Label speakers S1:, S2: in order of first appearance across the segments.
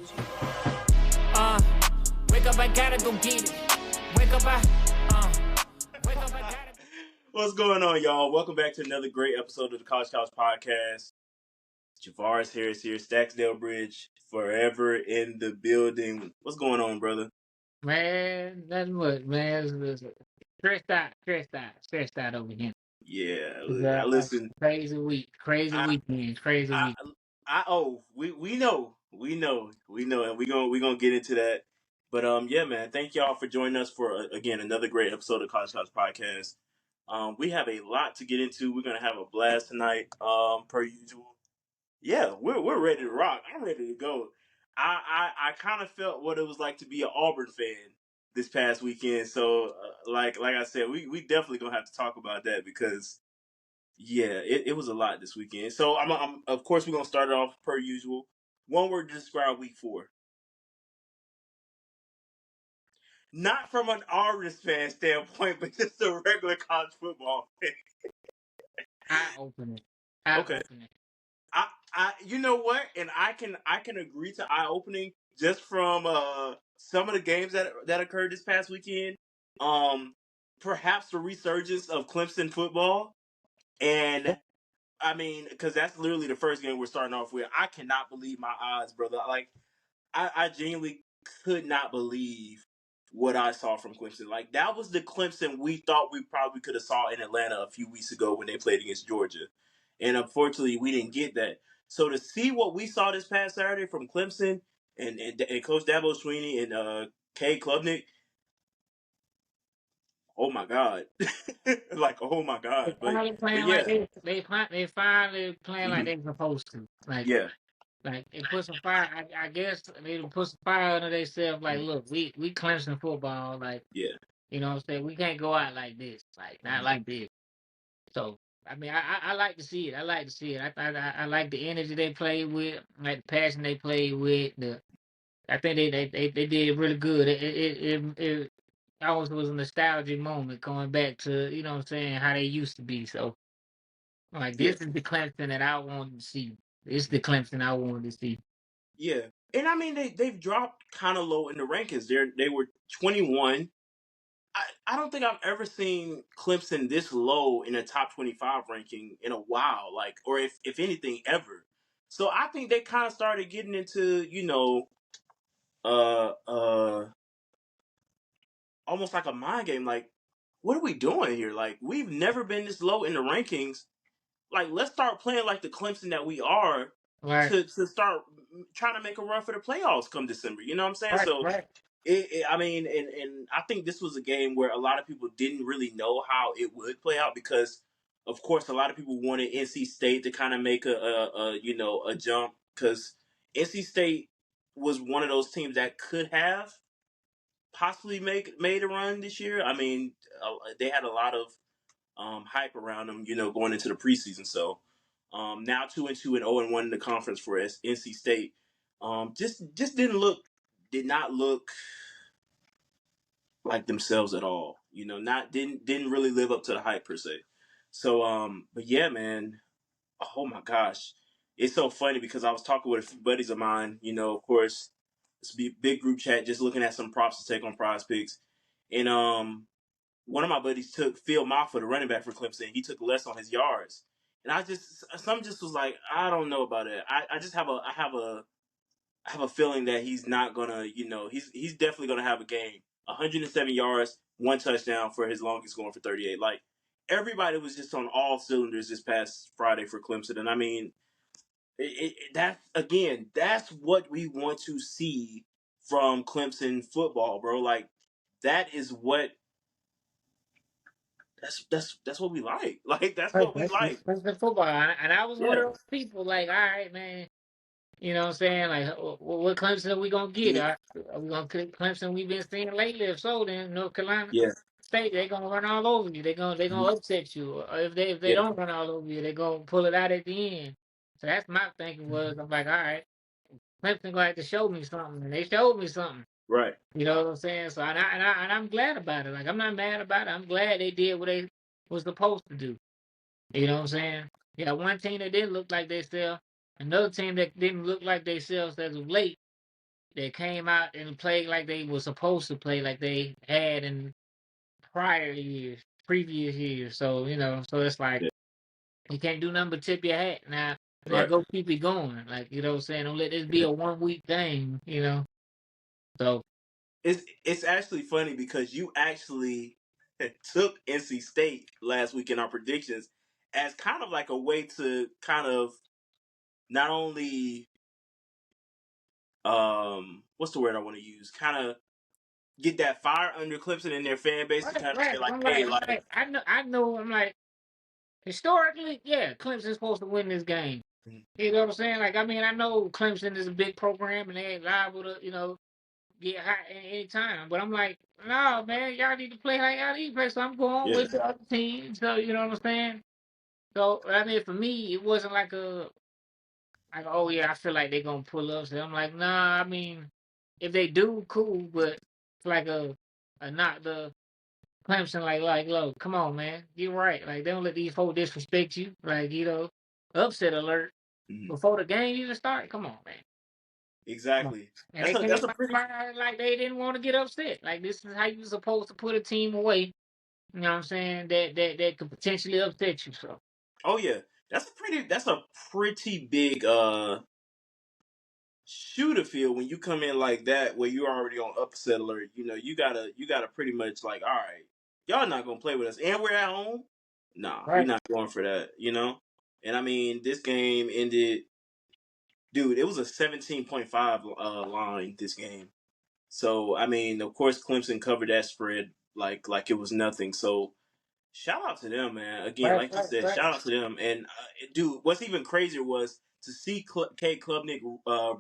S1: Wake up, I gotta go get it. Wake up, wake up, I gotta.
S2: What's going on, y'all? Welcome back to another great episode of the College Couch Podcast. Javaris here, Stackz Bridge, forever in the building. What's going on, brother?
S1: Man, nothing much, man. It's stressed out over here.
S2: Yeah, I
S1: Like
S2: listen.
S1: crazy week, crazy
S2: I,
S1: weekend, crazy
S2: I,
S1: week.
S2: we know, and we gonna get into that. But yeah, man. Thank y'all for joining us for again another great episode of College Couch Podcast. We have a lot to get into. We're gonna have a blast tonight, per usual. Yeah, we're ready to rock. I'm ready to go. I kind of felt what it was like to be an Auburn fan this past weekend. So like I said, we definitely gonna have to talk about that because yeah, it was a lot this weekend. So I'm of course we're gonna start it off per usual. One word to describe week 4. Not from an Auburn fan standpoint, but just a regular college football fan.
S1: Eye opening, eye
S2: Okay.
S1: opening.
S2: You know what, and I can agree to eye opening just from some of the games that occurred this past weekend. Um, Perhaps the resurgence of Clemson football, and I mean, because that's literally the first game we're starting off with. I cannot believe my eyes, brother. Like I genuinely could not believe what I saw from Clemson. Like that was the Clemson we thought we probably could have saw in Atlanta a few weeks ago when they played against Georgia, and unfortunately we didn't get that. So to see what we saw this past Saturday from Clemson and Coach Dabo Sweeney and Kay Klubnik, oh my god, like oh my
S1: They
S2: god.
S1: finally
S2: But
S1: playing like
S2: yeah,
S1: they finally playing like
S2: hmm
S1: they supposed to.
S2: yeah,
S1: Like they put some fire. I guess they put some fire under themselves. Like,
S2: mhm,
S1: look, we Clemson football. Like,
S2: yeah,
S1: you know what I'm saying? We can't go out like this. Like, not
S2: mhm,
S1: like this. So, I mean, I like to see it. I like to see it. I like the energy they play with. I like the passion they play with. I think they did really good. It always was a nostalgic moment going back to, you know what I'm saying, how they used to be. So, like,
S2: yeah,
S1: this is the Clemson that I wanted to see. This is the Clemson I wanted to see.
S2: yeah. And I mean they've dropped kind of low in the rankings. They were 21. I don't think I've ever seen Clemson this low in a top 25 ranking in a while, like, or if anything ever. So I think they kind of started getting into, uh, uh, almost like a mind game. Like, what are we doing here? Like, we've never been this low in the rankings. Like, let's start playing like the Clemson that we are
S1: Right,
S2: to start trying to make a run for the playoffs come December. You know what I'm saying?
S1: right,
S2: So
S1: right.
S2: I mean, and I think this was a game where a lot of people didn't really know how it would play out because, of course, a lot of people wanted NC State to kind of make a jump because NC State was one of those teams that could have possibly made a run this year. I mean, they had a lot of hype around them, going into the preseason. So now 2-2 and 0-1 in the conference for NC State. Just did not look like themselves at all. Not didn't really live up to the hype per se. So but yeah, man. Oh my gosh. It's so funny because I was talking with a few buddies of mine, of course, it's a big group chat just looking at some props to take on prize picks. And one of my buddies took Phil Maffa, the running back for Clemson. He took less on his yards. And some just was like, I don't know about it. I just I have a feeling that he's not gonna, he's definitely gonna have a game. 107 yards, 1 touchdown for his longest going for 38. Like everybody was just on all cylinders this past Friday for Clemson, and I mean, that's what we want to see from Clemson football, bro. Like that is what that's what we like. Like that's
S1: Right.
S2: what we like.
S1: That's the football. And I was one
S2: Yeah.
S1: of those people, like, all right, man. You know what I'm saying? Like, what Clemson are we going to get?
S2: Mhm.
S1: Are we going to Clemson we've been seeing lately? If so, then North Carolina
S2: Yeah.
S1: State, they're going to run all over you. They're
S2: Mhm.
S1: gonna upset you. Or if they
S2: Yeah.
S1: don't run all over you, they're going to pull it out at the end. So that's my thinking was, I'm like, all right, Clemson going to have to show me something. And they showed me something.
S2: Right.
S1: You know what I'm saying? So, and I'm glad about it. Like, I'm not mad about it. I'm glad they did what they was supposed to do. You know what I'm saying? Yeah, one team that didn't look like they sell, another team that didn't look like they sell as of late. they came out and played like they were supposed to play, like they had in prior years, previous years. So so it's like
S2: Yeah.
S1: you can't do nothing but tip your hat now. Now
S2: Right.
S1: go keep it going, like what I'm saying. Don't let this be
S2: Yeah.
S1: a 1 week thing. So
S2: It's actually funny because you actually took NC State last week in our predictions as kind of like a way to kind of not only what's the word I want to use, kind of get that fire under Clemson in their fan base to
S1: right,
S2: kind of say
S1: right.
S2: like,
S1: I'm
S2: hey,
S1: like,
S2: like,
S1: I know. I'm like, historically, yeah, Clemson's supposed to win this game. You know what I'm saying? Like, I mean, I know Clemson is a big program and they ain't liable to, get hot at any time. But I'm like, no, man, y'all need to play like y'all need to play. So I'm going
S2: yeah,
S1: with the other team. So you know what I'm saying? So I mean, for me, it wasn't like oh yeah, I feel like they're gonna pull up. So I'm like, nah. I mean, if they do, cool. But it's like a not the Clemson. Like, look, come on, man, you're right. Like, they don't let these folks disrespect you. Like, upset alert
S2: mhm,
S1: before the game even start. Come on, man. Come on.
S2: exactly.
S1: And they
S2: That's
S1: came
S2: a
S1: out
S2: pretty
S1: like they didn't want to get upset. Like, this is how you supposed to put a team away. You know what I'm saying? That could potentially upset you. So
S2: oh yeah, that's a pretty big shooter field when you come in like that where you're already on upset alert. You gotta pretty much like, all right, y'all not gonna play with us, and we're at home. Nah, we're
S1: right,
S2: not going for that. And I mean, this game ended, dude. It was a 17.5 line this game. So I mean, of course, Clemson covered that spread like it was nothing. So shout out to them, man. Again,
S1: right,
S2: like you
S1: right,
S2: said,
S1: right,
S2: shout out to them. And dude, what's even crazier was to see Kate Klubnik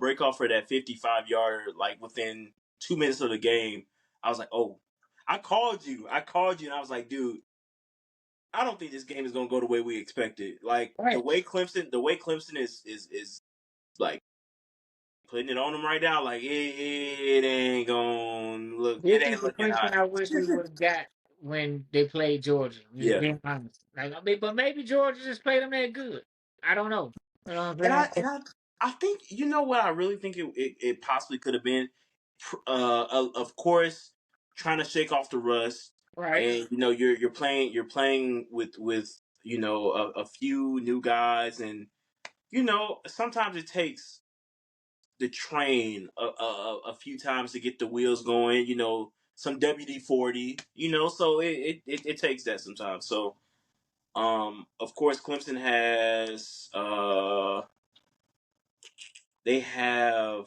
S2: break off for that 55-yarder like within 2 minutes of the game. I was like, oh, I called you. And I was like, dude, I don't think this game is gonna go the way we expected. Like
S1: right.
S2: The way Clemson is like putting it on them right now. Like it ain't gonna look. It
S1: This is
S2: ain't
S1: the
S2: looking
S1: Clemson
S2: hot.
S1: I wish we would have got when they played Georgia. Just
S2: Yeah.
S1: being honest. Like, I mean, but maybe Georgia just played them that good. I don't know. You know what I'm
S2: And I
S1: saying?
S2: and I I think you know what I really think it possibly could have been. Of course, trying to shake off the rust,
S1: Right.
S2: and you're playing with a few new guys, and sometimes it takes the train a few times to get the wheels going. Some WD-40. So it takes that sometimes. So of course, Clemson has they have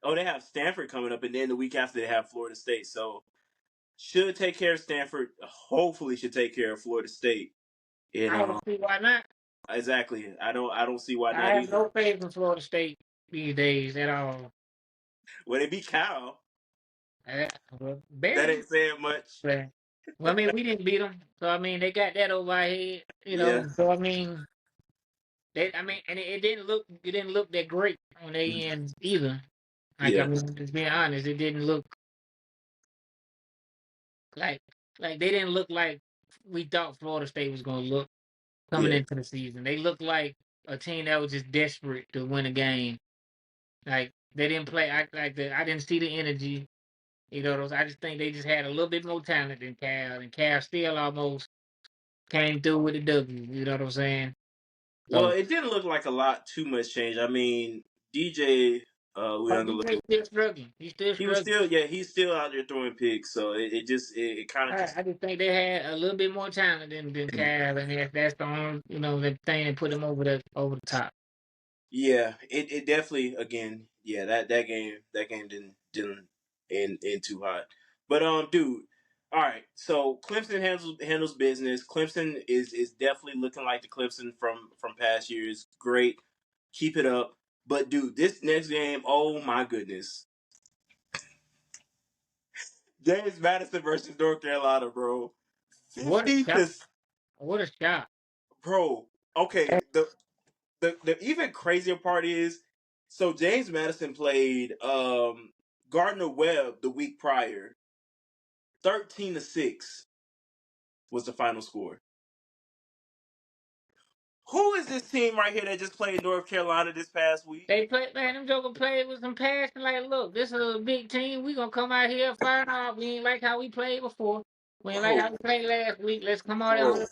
S2: oh, they have Stanford coming up, and then the week after they have Florida State. So should take care of Stanford. Hopefully, should take care of Florida State. And
S1: I don't see why not.
S2: exactly, I don't see why
S1: I
S2: not
S1: have
S2: either.
S1: no faith in Florida State these days at all.
S2: When they beat Cal,
S1: Well,
S2: that
S1: barely.
S2: ain't saying much.
S1: But, well, I mean, we didn't beat them. So, I mean, they got that over our head,
S2: Yeah,
S1: So, I mean, and it didn't look that great on their end either. Like, I
S2: yeah,
S1: mean, just being honest, it didn't look like they didn't look like we thought Florida State was going to look coming
S2: yeah.
S1: into the season. They looked like a team that was just desperate to win a game. Like, they didn't play. I didn't see the energy. I just think they just had a little bit more talent than Cal, and Cal still almost came through with a W. You know what I'm saying?
S2: Well,
S1: So,
S2: it didn't look like a lot too much change. I mean, DJ
S1: DJ
S2: Uyunglele,
S1: still struggling. He's still
S2: he was
S1: struggling.
S2: still, yeah, he's still out there throwing picks. So it kind of just
S1: I just think they had a little bit more talent than Cal, and that's the only the thing that put them over the top.
S2: Yeah, it definitely, again, yeah, that game didn't end too hot. But dude, all right. So Clemson handles business. Clemson is definitely looking like the Clemson from past years. Great. Keep it up. But dude, this next game, oh my goodness. James Madison versus North Carolina, bro.
S1: What a
S2: 50
S1: shot!
S2: to
S1: What a shot!
S2: bro. Okay, the even crazier part is, so James Madison played Gardner Webb the week prior. 13-6 was the final score. Who is this team right here that just played North Carolina this past week?
S1: They play, man. Them Joker played with some passion. Like, look, this is a big team. We gonna come out here firing off. We ain't like how we played before. We ain't like how
S2: Bro,
S1: we played last week. Let's come out there.
S2: bro,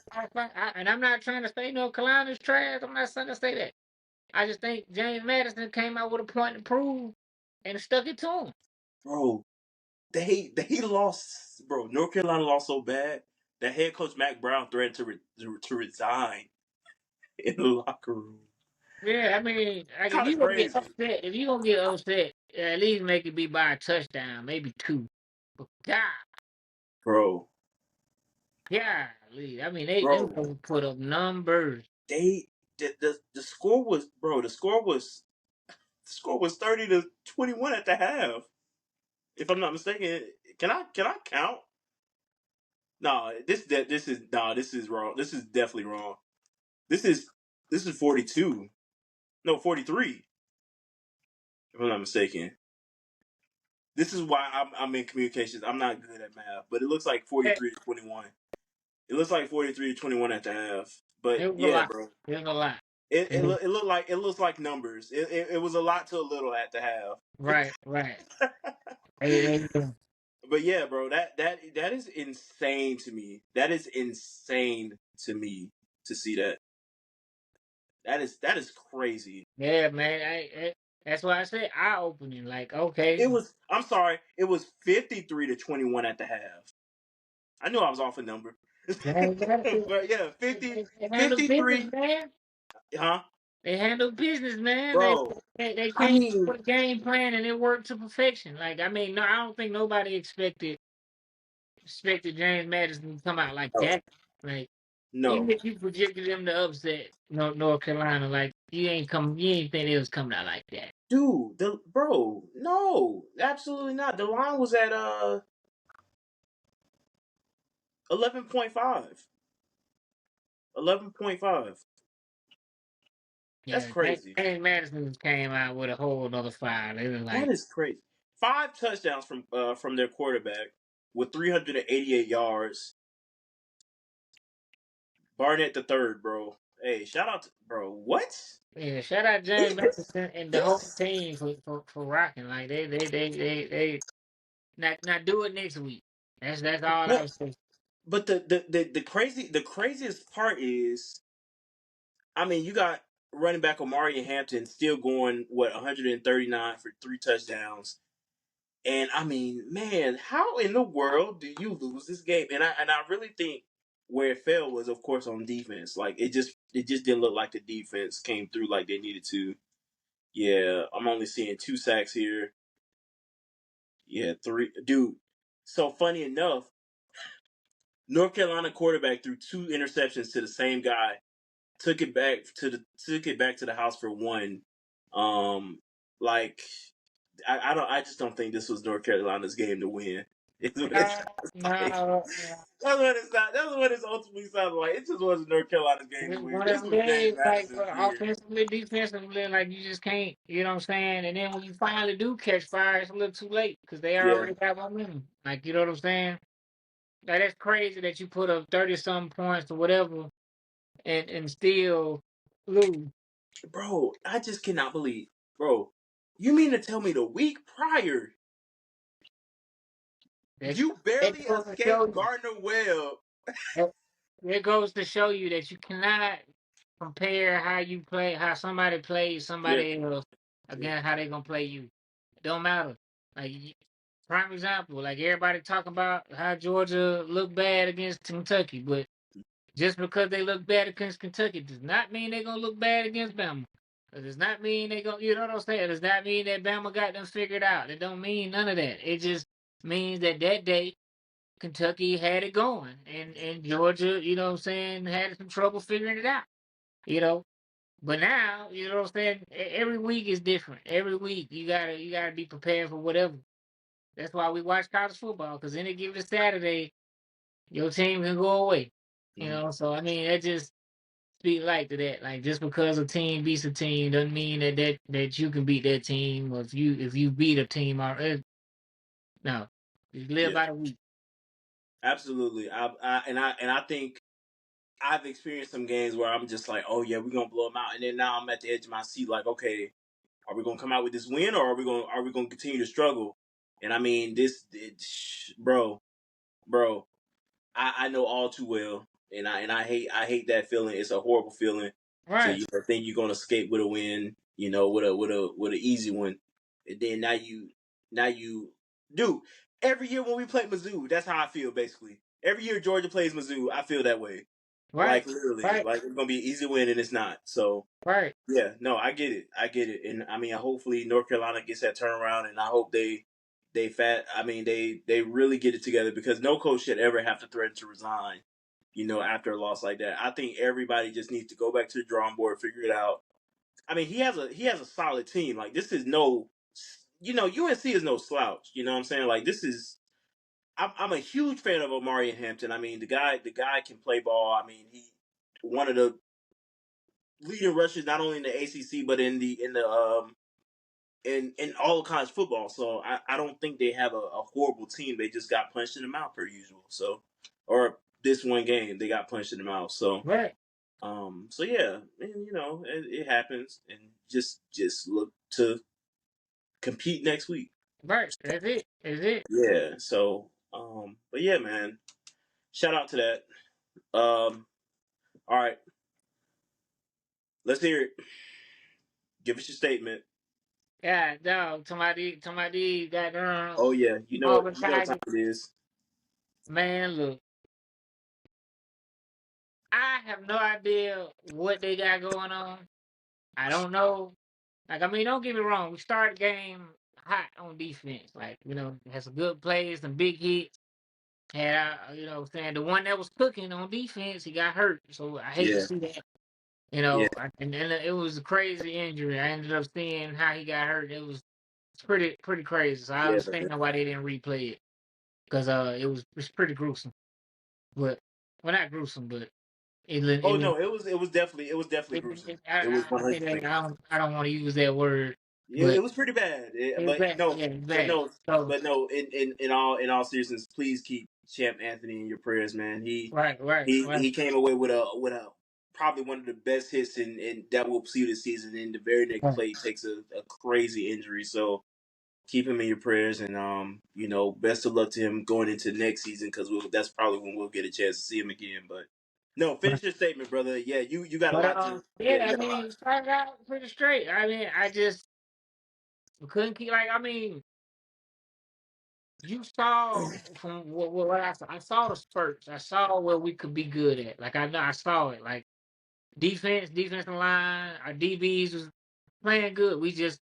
S1: And I'm not trying to say North Carolina's trash. I'm not trying to say that. I just think James Madison came out with a point to prove and stuck it to him.
S2: bro. They lost, bro. North Carolina lost so bad that head coach Mac Brown threatened to resign in the locker room.
S1: Yeah, I mean, like if
S2: Kind of
S1: you gonna get
S2: crazy,
S1: upset, at least make it be by a touchdown, maybe two. But
S2: bro.
S1: golly, I mean, them
S2: Bro,
S1: folks put up numbers.
S2: they the score was, bro. The score was 30-21 at the half. If I'm not mistaken, can I count? No, this is wrong. This is definitely wrong. This is 42. No, 43. If I'm not mistaken. This is why I'm in communications. I'm not good at math, but it looks like
S1: It,
S2: 43-21. It looks like 43-21 at the half. But
S1: it was a
S2: yeah,
S1: lot.
S2: bro.
S1: It was a lot.
S2: It,
S1: Mhm.
S2: look, it looks like numbers. It was a lot to a little at the half.
S1: Right, right. Hey,
S2: But yeah, bro, that is insane to me. That is insane to me to see that. That is crazy.
S1: yeah, man. That's why I said eye opening. Like, okay,
S2: It was. I'm sorry. It was 53-21 at the half. I knew I was off a number,
S1: James Madison,
S2: but yeah,
S1: they handle business,
S2: 53.
S1: man.
S2: Huh,
S1: They handle business, man.
S2: bro?
S1: They
S2: I
S1: came up
S2: mean,
S1: with a game plan and it worked to perfection. Like, I mean, no, I don't think nobody expected James Madison to come out like
S2: no,
S1: that. Like, even
S2: no,
S1: if you projected them to upset North Carolina, like you ain't think it was coming out like that.
S2: dude. Bro, no, absolutely not. The line was at 11.5. 11.5. That's
S1: Yeah,
S2: crazy.
S1: James Madison came out with a whole other fire. They was
S2: That
S1: like,
S2: is crazy. 5 touchdowns from their quarterback with 388 yards. Barnett the third, bro. Hey, shout out to bro. What?
S1: yeah, shout out James
S2: This
S1: Madison and the whole
S2: this.
S1: team for rocking. Like they not do it next week. That's all I
S2: But
S1: was saying.
S2: the craziest part is, I mean, you got running back Omari Hampton still going 139 for 3 touchdowns. And I mean, man, how in the world do you lose this game? And I really think where it fell was, of course, on defense. Like it just didn't look like the defense came through like they needed to. Yeah, I'm only seeing 2 sacks here. Yeah, three, dude. So funny enough, North Carolina quarterback threw 2 interceptions to the same guy. Took it back to the house for one. Um, like I just don't think this was North Carolina's game to win. It's what it
S1: No,
S2: sounds like.
S1: no, no.
S2: That's what it's not. That's what it's ultimately sounded like. It just wasn't North Carolina's game to
S1: It's
S2: win.
S1: one of
S2: This
S1: them
S2: was James
S1: days, like
S2: Madison's year.
S1: offensively, defensively, like you just can't. You know what I'm saying? And then when you finally do catch fire, it's a little too late because they
S2: Yeah,
S1: already got momentum. Like you know what I'm saying? Like that's crazy that you put up 30 some points or whatever and still lose.
S2: bro. I just cannot believe, bro. You mean to tell me the week prior
S1: That
S2: you
S1: that
S2: barely
S1: goes to show
S2: escaped
S1: you.
S2: Gardner Webb?
S1: That, that goes to show you that you cannot compare how you play, how somebody plays
S2: Yeah,
S1: somebody else
S2: yeah,
S1: against how they gonna play you. It don't matter. Like prime example, like everybody talk about how Georgia looked bad against Kentucky, but just because they look bad against Kentucky does not mean they're gonna look bad against Bama. It does not mean they gonna, you know what I'm saying? It does not mean that Bama got them figured out. It don't mean none of that. It just means that that day Kentucky had it going, and Georgia, you know what I'm saying, had some trouble figuring it out. You know, but now, you know what I'm saying. Every week is different. Every week you gotta be prepared for whatever. That's why we watch college football because any given Saturday, your team can go away. You
S2: mhm,
S1: know, so I mean that just speak like to that. Like just because a team beats a team doesn't mean that you can beat that team. Or if you beat a team, or no, you live
S2: yeah.
S1: by the week.
S2: Absolutely. I think I've experienced some games where I'm just like, oh yeah, we're gonna blow them out, and then now I'm at the edge of my seat, like, okay, are we gonna come out with this win, or are we gonna continue to struggle? And I mean, bro, I know all too well, and I hate that feeling. It's a horrible feeling to
S1: Right,
S2: think you're gonna escape with a win, with an easy one, and then now you dude. Every year when we play Mizzou, that's how I feel basically. Every year Georgia plays Mizzou, I feel that way.
S1: right,
S2: Like literally,
S1: right,
S2: like it's gonna be an easy win and it's not. So
S1: right,
S2: yeah, no, I get it, and I mean, hopefully North Carolina gets that turnaround, and I hope they really get it together because no coach should ever have to threaten to resign, after a loss like that. I think everybody just needs to go back to the drawing board, figure it out. I mean, he has a solid team. Like this is no, UNC is no slouch. You know what I'm saying? Like this is. I'm a huge fan of Omari and Hampton. I mean, the guy can play ball. I mean, he one of the leading rushers not only in the ACC but in all of college football. So I don't think they have a horrible team. They just got punched in the mouth per usual. So, or this one game they got punched in the mouth. So
S1: right,
S2: so yeah, and it happens, and just look to compete next week.
S1: right. That's it. That's it.
S2: Yeah. So but yeah, man, shout out to that. All right, let's hear it. Give us your statement.
S1: Yeah, dog. To my D, goddamn
S2: Oh yeah,
S1: Auburn
S2: what time
S1: Tigers.
S2: it is.
S1: Man, look, I have no idea what they got going on. I don't know. Like, I mean, don't get me wrong. We started the game hot on defense. Like, had some good plays, some big hits. Had saying the one that was cooking on defense, he got hurt. So I hate to
S2: Yeah,
S1: see that.
S2: yeah,
S1: And it was a crazy injury. I ended up seeing how he got hurt. It's pretty crazy. So I
S2: yeah, man.
S1: understand why they didn't replay it because it's pretty gruesome. But well, not gruesome, but
S2: Oh
S1: it,
S2: no, it was definitely gruesome. It was
S1: I think
S2: 100%
S1: that
S2: gruesome.
S1: I don't want to use that word,
S2: It
S1: but
S2: was pretty bad.
S1: it's
S2: But
S1: bad.
S2: no,
S1: Yeah, it's
S2: but
S1: bad.
S2: no,
S1: So
S2: but no. In all seriousness, please keep Champ Anthony in your prayers, man. He
S1: right, right,
S2: he
S1: right,
S2: he came away with a probably one of the best hits in that we'll see this season. And the very next
S1: right.
S2: play, he takes a crazy injury. So keep him in your prayers, and best of luck to him going into next season because that's probably when we'll get a chance to see him again. But no,
S1: Right.
S2: finish your statement, brother. Yeah, you got a
S1: But
S2: lot to. Yeah,
S1: yeah,
S2: you
S1: I
S2: got a
S1: mean,
S2: lot.
S1: it started out pretty straight. I mean, I just couldn't keep like. I mean, you saw from what I saw. I saw the spurts. I saw where we could be good at. Like I know I saw it. Like defensive line, our DBs was playing good. We just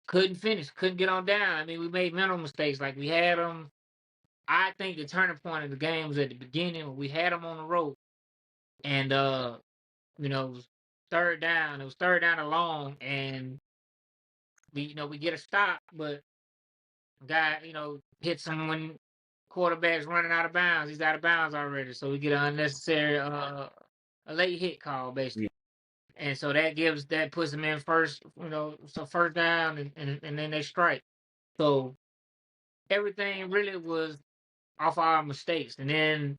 S1: couldn't finish, couldn't get on down. I mean, we made mental mistakes. Like we had them. I think the turning point of the game was at the beginning when we had them on the road, and it was third down. It was third down and long, and we get a stop, but guy hits him when quarterback's running out of bounds. He's out of bounds already, so we get an unnecessary a late hit call basically.
S2: Yeah.
S1: And so that puts them in first, so first down and then they strike. So everything really was off our mistakes. And then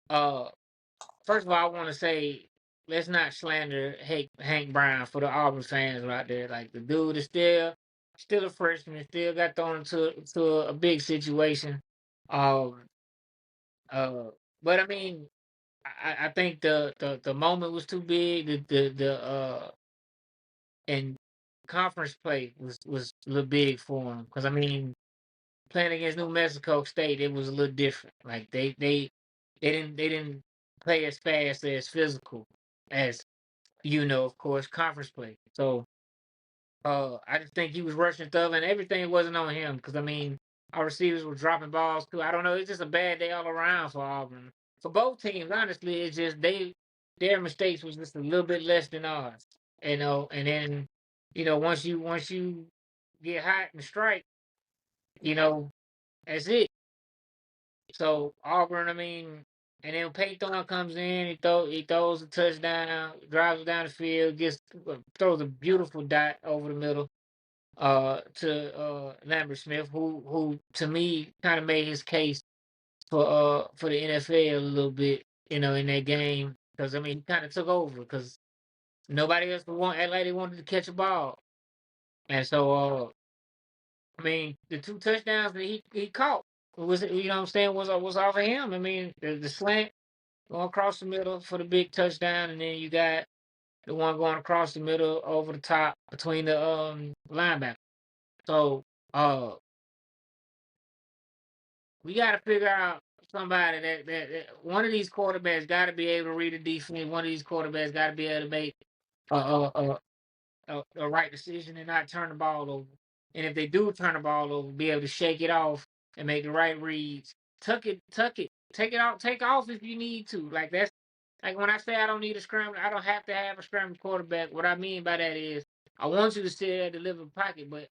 S1: uh first of all I wanna say let's not slander Hank Brown for the Auburn fans out there. Like the dude is still a freshman, still got thrown into a big situation. Um uh but I mean I think the moment was too big. The and conference play was a little big for him because I mean playing against New Mexico State it was a little different. Like they didn't play as fast as physical as of course conference play. So I just think he was rushing stuff and everything wasn't on him because I mean our receivers were dropping balls too. I don't know. It's just a bad day all around for Auburn. For both teams, honestly, it's just their mistakes was just a little bit less than ours. And then once you get hot and strike, you know that's it. So Auburn, I mean, and then Payton comes in, he throws a touchdown, drives down the field, throws a beautiful dot over the middle to Lambert Smith, who to me kind of made his case for the NFL a little bit, in that game. because I mean he kind of took over because nobody else act like they wanted to catch a ball, and so I mean the two touchdowns that he caught was, you know what I'm saying, was off of him. I mean the slant going across the middle for the big touchdown, and then you got the one going across the middle over the top between the linebacker. So we got to figure out somebody that one of these quarterbacks got to be able to read the defense. One of these quarterbacks got to be able to make a, a, a, a right decision and not turn the ball over. And if they do turn the ball over, be able to shake it off and make the right reads. Tuck it, take it out, take off if you need to. Like that's like when I say I don't need a scramble, I don't have to have a scramble quarterback. What I mean by that is I want you to sit there, deliver pocket, but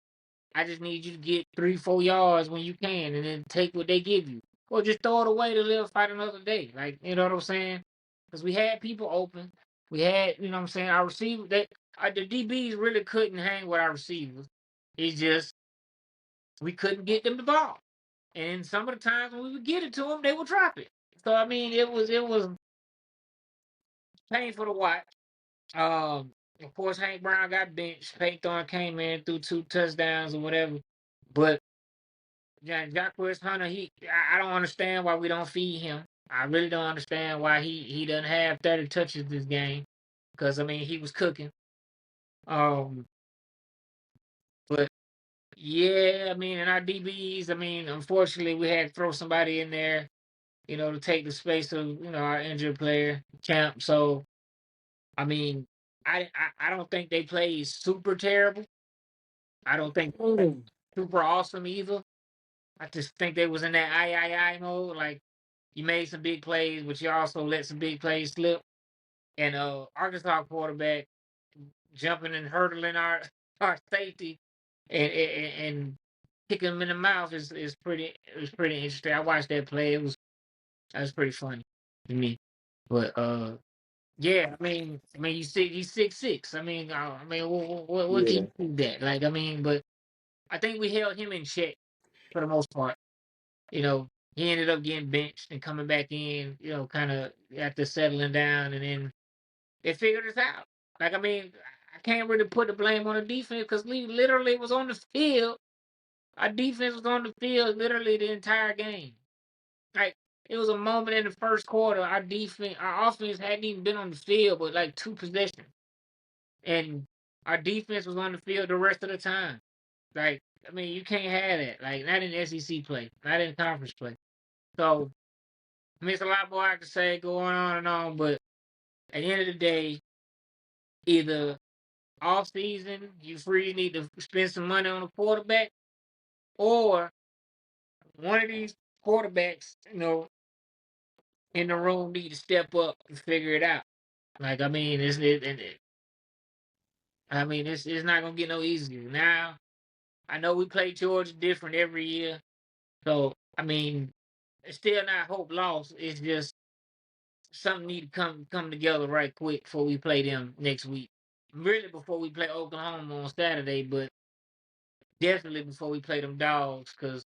S1: I just need you to get 3, 4 yards when you can, and then take what they give you, or just throw it away to live fight another day. Like you know what I'm saying? Because we had people open, we had, you know what I'm saying. Our receivers, the DBs really couldn't hang with our receivers. It's just we couldn't get them the ball, and some of the times when we would get it to them, they would drop it. So I mean, it was painful to watch. Of course, Hank Brown got benched. Peyton Thorne came in, threw 2 touchdowns or whatever, but yeah, Jacquez Hunter, I don't understand why we don't feed him. I really don't understand why he doesn't have 30 touches this game. Because I mean he was cooking. Um, but yeah, I mean, and our DBs, I mean, unfortunately we had to throw somebody in there, to take the space of, our injured player, Champ. So I mean, I don't think they played super terrible. I don't think super awesome either. I just think they was in that I mode. Like you made some big plays, but you also let some big plays slip. And Arkansas quarterback jumping and hurdling our safety and kicking him in the mouth is pretty interesting. I watched that play. That was pretty funny to me. But yeah, I mean, he's 6'6". I mean, what can
S2: Yeah.
S1: you do that? Like, I mean, but I think we held him in check for the most part. You know, he ended up getting benched and coming back in, kind of after settling down, and then they figured us out. Like, I mean, I can't really put the blame on the defense because we literally was on the field. Our defense was on the field literally the entire game. Like, it was a moment in the first quarter, our offense hadn't even been on the field but like 2 possessions, and our defense was on the field the rest of the time. Like, I mean, you can't have that. Like, not in SEC play, not in conference play. So, I mean, it's a lot more I could say going on and on, but at the end of the day, either off season, you free need to spend some money on a quarterback, or one of these quarterbacks, in the room need to step up and figure it out. Like, I mean, it's not gonna get no easier. Now, I know we play Georgia different every year, so I mean, it's still not hope lost. It's just something need to come together right quick before we play them next week. Really, before we play Oklahoma on Saturday, but definitely before we play them dogs, because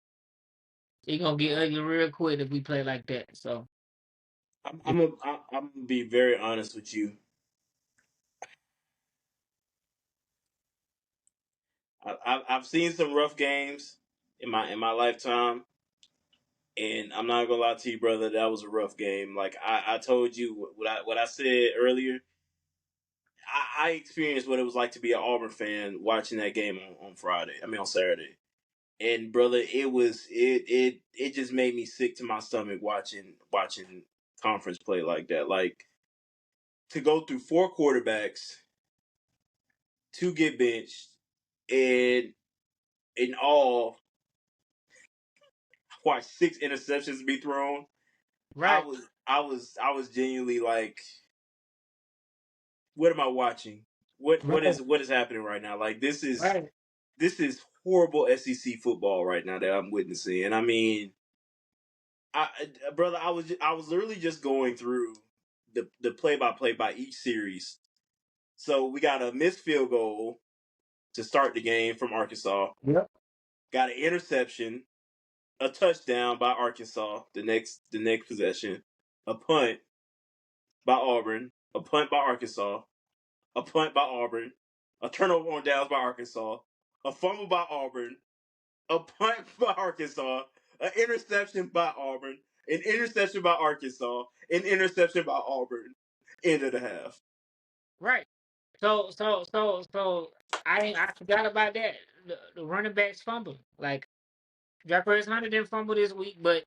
S1: it's gonna get ugly real quick if we play like that. So
S2: I'm gonna be very honest with you. I've seen some rough games in my lifetime, and I'm not gonna lie to you, brother. That was a rough game. Like I told you what I said earlier. I experienced what it was like to be an Auburn fan watching that game on Friday. I mean on Saturday. And brother, it just made me sick to my stomach watching conference play like that. Like to go through 4 quarterbacks to get benched and in all watch 6 interceptions be thrown. I
S1: right,
S2: was I was genuinely like, what am I watching? What
S1: right,
S2: is happening right now? Like
S1: right,
S2: this is horrible SEC football right now that I'm witnessing. And I mean, brother, I was literally just going through the play by play by each series. So we got a missed field goal to start the game from Arkansas.
S1: yep,
S2: Got an interception, a touchdown by Arkansas. The next possession, a punt, by Auburn, a punt by Arkansas, a punt by Auburn, a turnover on downs by Arkansas, a fumble by Auburn, a punt by Arkansas, an interception by Auburn, an interception by Arkansas, an interception by Auburn. End of the half.
S1: Right. So I forgot about that. The running backs fumble. Like Javaris Hunter didn't fumble this week, but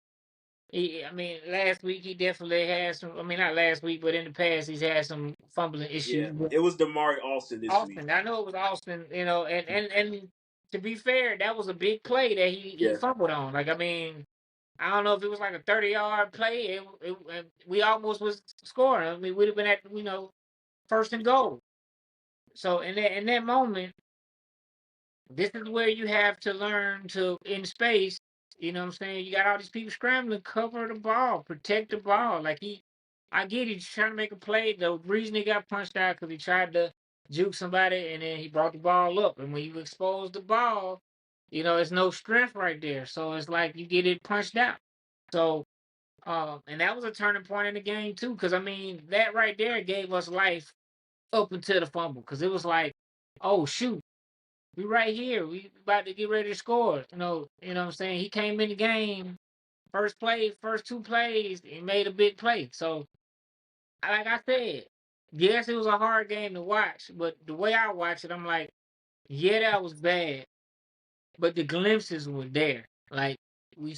S1: I mean, last week he definitely had some. I mean, not last week, but in the past he's had some fumbling
S2: Yeah,
S1: issues. But
S2: it was Damari Alston this week.
S1: Austin, I know it was Austin. You know, and to be fair, that was a big play that he
S2: Yeah,
S1: fumbled on. Like I mean, I don't know if it was like a 30-yard play. We almost was scoring. I mean, we'd have been at first and goal. So in that moment, this is where you have to learn to in space. You know what I'm saying? You got all these people scrambling, cover the ball, protect the ball. Like I get it, he's trying to make a play. The reason he got punched out because he tried to juke somebody and then he brought the ball up. And when you expose the ball, it's no strength right there. So it's like you get it punched out. So and that was a turning point in the game too, because I mean that right there gave us life up until the fumble, because it was like, oh shoot, we right here, we about to get ready to score. What I'm saying. He came in the game, first play, first two plays, he made a big play. So like I said, yes, it was a hard game to watch, but the way I watch it, I'm like, yeah, that was bad, but the glimpses were there. Like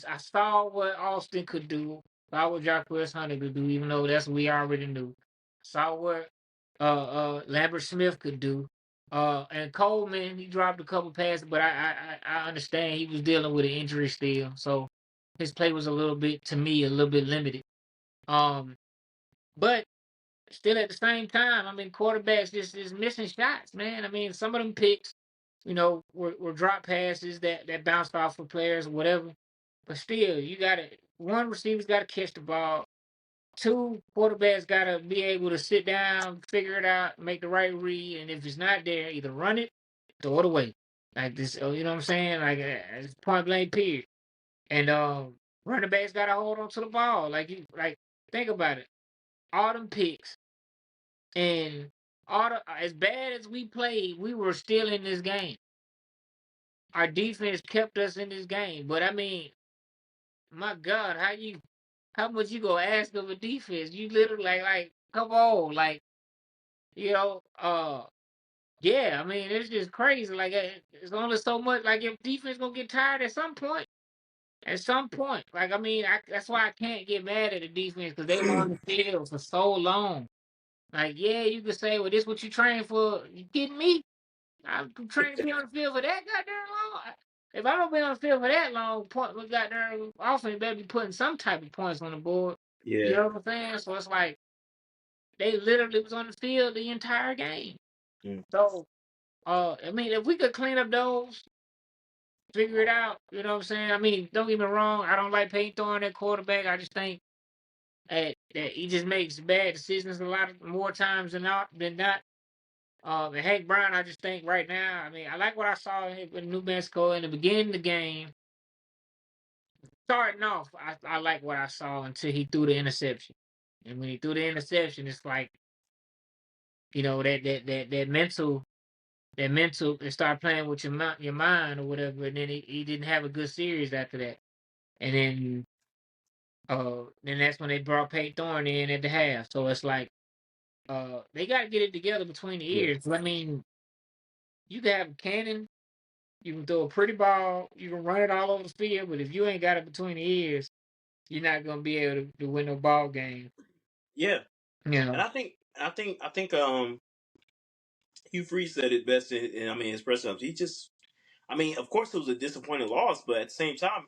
S1: I saw what Austin could do, saw what Jacquez Hunter could do, even though that's what we already knew. Saw what Lambert Smith could do. And Coleman, he dropped a couple passes, but I understand he was dealing with an injury still, so his play was a little bit, to me, a little bit limited. Um, but still at the same time, I mean, quarterbacks just is missing shots, man. I mean, some of them picks, were drop passes that bounced off of players or whatever. But still, you gotta one receiver's gotta catch the ball. Two, quarterbacks gotta be able to sit down, figure it out, make the right read, and if it's not there, either run it, throw it away. Like this, you know what I'm saying? Like it's point blank period. And running backs gotta hold on to the ball. Like think about it. All them picks and as bad as we played, we were still in this game. Our defense kept us in this game. But I mean, my God, how much you gonna ask of a defense? You literally like come on, like you know, yeah. I mean, it's just crazy. Like it's only so much. Like if defense gonna get tired at some point. At some point, like I mean, that's why I can't get mad at the defense because they were on the field for so long. Like, yeah, you could say, well, this what you train for. You kidding me? I'm trained to be on the field for that goddamn long. If I don't be on the field for that long, we got there offense better be putting some type of points on the board. You
S2: yeah.
S1: know what I'm saying? So it's like they literally was on the field the entire game.
S2: Mm.
S1: So I mean, if we could clean up those, figure it out, you know what I'm saying? I mean, don't get me wrong, I don't like Peyton throwing that quarterback. I just think that he just makes bad decisions a lot more times than not. And Hank Brown, I just think right now, I mean, I like what I saw in New Mexico in the beginning of the game. Starting off, I like what I saw until he threw the interception. And when he threw the interception, it's like, that mental, and start playing with your mind or whatever. And then he didn't have a good series after that. And then that's when they brought Peyton Thorne in at the half. So it's like, they got to get it together between the
S2: Yeah,
S1: ears. I mean, you can have a cannon. You can throw a pretty ball. You can run it all over the field, but if you ain't got it between the ears, you're not gonna be able to win no ball game.
S2: yeah.
S1: You
S2: And
S1: know,
S2: I think Hugh Freeze said it best in I mean his press ups. He just I mean, of course it was a disappointing loss, but at the same time,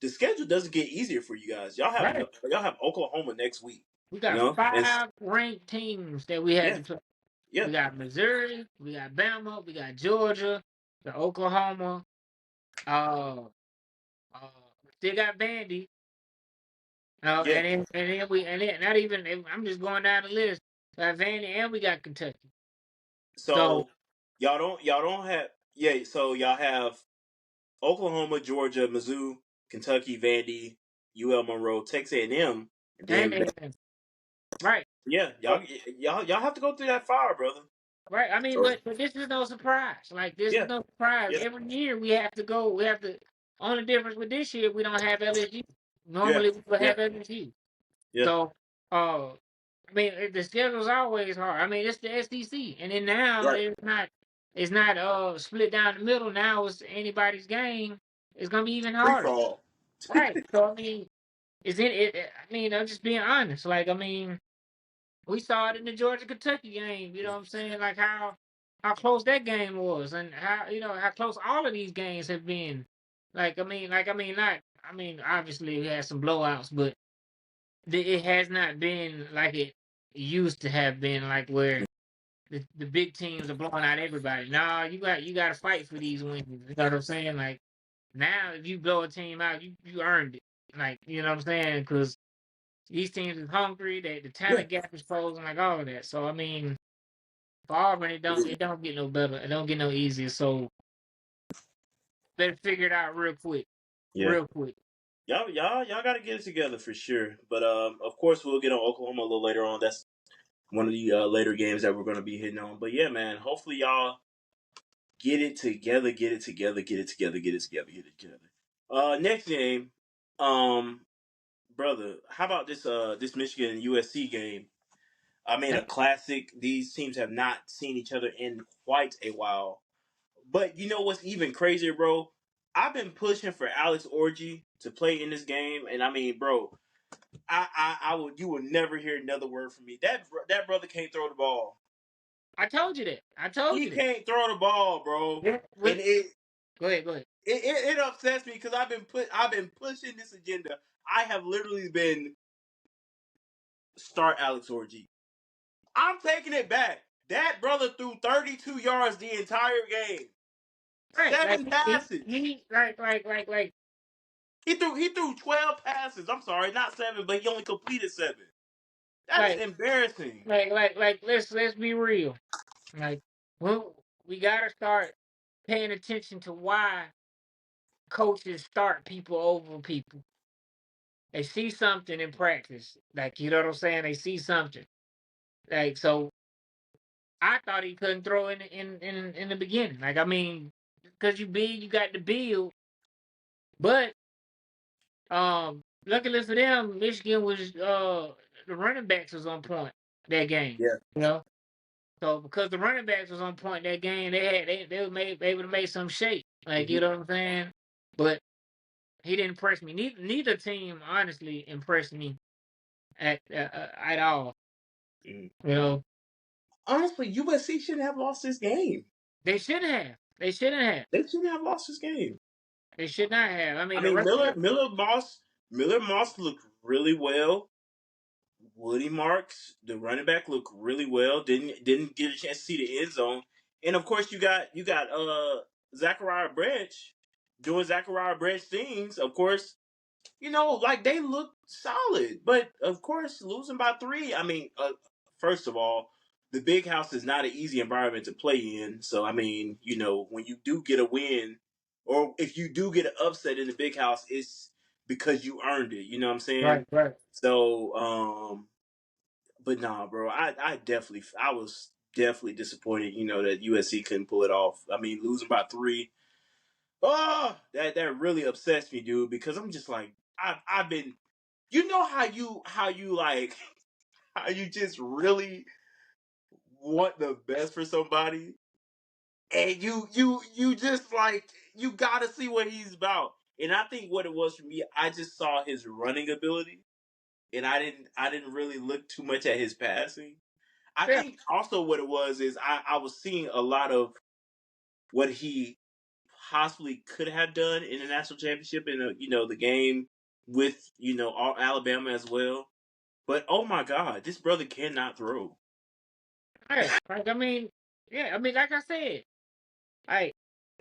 S2: the schedule doesn't get easier for you guys.
S1: right?
S2: Y'all have Oklahoma next week.
S1: We
S2: You
S1: got
S2: know? And
S1: 5 ranked teams that we had
S2: yeah,
S1: to play.
S2: yeah,
S1: We got Missouri, we got Bama, we got Georgia, the Oklahoma. Uh, uh, still got Vandy.
S2: yeah.
S1: And then not even. I'm just going down the list. We got Vandy and we got Kentucky. So
S2: So y'all don't have yeah, so y'all have Oklahoma, Georgia, Mizzou, Kentucky, Vandy, UL Monroe, Texas A&M, and
S1: and
S2: then
S1: then right.
S2: Yeah, y'all have to go through that fire, brother.
S1: Right. I mean,
S2: So
S1: but this is no surprise. Like this is
S2: yeah,
S1: no surprise.
S2: yeah,
S1: Every year we have to go. We have to. Only difference with this year we don't have LSU.
S2: yeah,
S1: Normally we would
S2: yeah,
S1: have LSU.
S2: yeah.
S1: So, I mean, the schedule's always hard. I mean, it's the SEC, and then now
S2: Right.
S1: it's not split down the middle. Now it's anybody's game. It's gonna be even
S2: Free
S1: harder.
S2: for all.
S1: Right. So I mean, I mean, I'm just being honest. Like, I mean, we saw it in the Georgia Kentucky game. You know what I'm saying? Like how close that game was, and how close all of these games have been. Not. I mean, obviously we had some blowouts, but it has not been like it used to have been. Like where the big teams are blowing out everybody. Nah, you got to fight for these wins. You know what I'm saying? Like now, if you blow a team out, you earned it. Like you know what I'm saying? Because these teams is hungry. The
S2: Yeah.
S1: talent gap is frozen, like all of that. So I mean, for Auburn, it don't get no better. It don't get no easier. So better figure it out real quick,
S2: Yeah.
S1: real quick.
S2: Y'all got to get it together for sure. But of course, we'll get on Oklahoma a little later on. That's one of the later games that we're going to be hitting on. But yeah, man, hopefully y'all get it together, get it together, get it together, get it together, get it together. Next game, um, brother, how about this Michigan USC game? I mean, a classic. These teams have not seen each other in quite a while. But you know what's even crazier, bro? I've been pushing for Alex Orgy to play in this game, and I mean, bro, I would you will never hear another word from me. That brother can't throw the ball.
S1: I told you that. I told
S2: He
S1: you that.
S2: can't throw the ball, bro,
S1: Yeah,
S2: and
S1: go ahead, go ahead.
S2: it upsets me because I've been pushing this agenda. I have literally been start Alex Orgy. I'm taking it back. That brother threw 32 yards the entire game.
S1: Right, like
S2: Seven passes.
S1: like
S2: He threw 12 passes. I'm sorry, not seven, but he only completed seven. That is
S1: like
S2: embarrassing.
S1: let's be real. Like we gotta start paying attention to why coaches start people over people. They see something in practice. Like you know what I'm saying? They see something. Like so I thought he couldn't throw in the beginning. Like I mean, because you big, you got the build. But luckily for them, Michigan was the running backs was on point that game.
S2: Yeah.
S1: You know? So because the running backs was on point that game, they were able to make some shape. Like
S2: Mm-hmm.
S1: you know what I'm saying? But he didn't impress me. Neither team honestly impressed me at all.
S2: Mm-hmm.
S1: You know,
S2: Honestly, USC shouldn't have lost this game.
S1: they shouldn't have. They shouldn't have.
S2: They shouldn't have lost this game.
S1: They should not have. I
S2: I
S1: mean, the
S2: mean,
S1: rest of them,
S2: Miller Moss looked really well. Woody Marks, the running back, looked really well. Didn't get a chance to see the end zone. And of course, you got Zachariah Branch doing Zachariah Branch things. Of course, like they look solid, but of course, losing by three. I mean, first of all, the big house is not an easy environment to play in. So, I mean, when you do get a win, or if you do get an upset in the big house, it's because you earned it. You know what I'm saying?
S1: right, right.
S2: So, but nah, bro, I was definitely disappointed. That USC couldn't pull it off. I mean, losing by three. Oh, that really upsets me, dude. Because I'm just like, I've been, how you like, how you just really want the best for somebody, and you just like you gotta see what he's about. And I think what it was for me, I just saw his running ability, and I didn't really look too much at his passing. I
S1: Yeah,
S2: think also what it was is I was seeing a lot of what he possibly could have done in the national championship in the game with Alabama as well. But oh my God, this brother cannot throw.
S1: yeah. Like I mean, yeah. I mean, like I said, like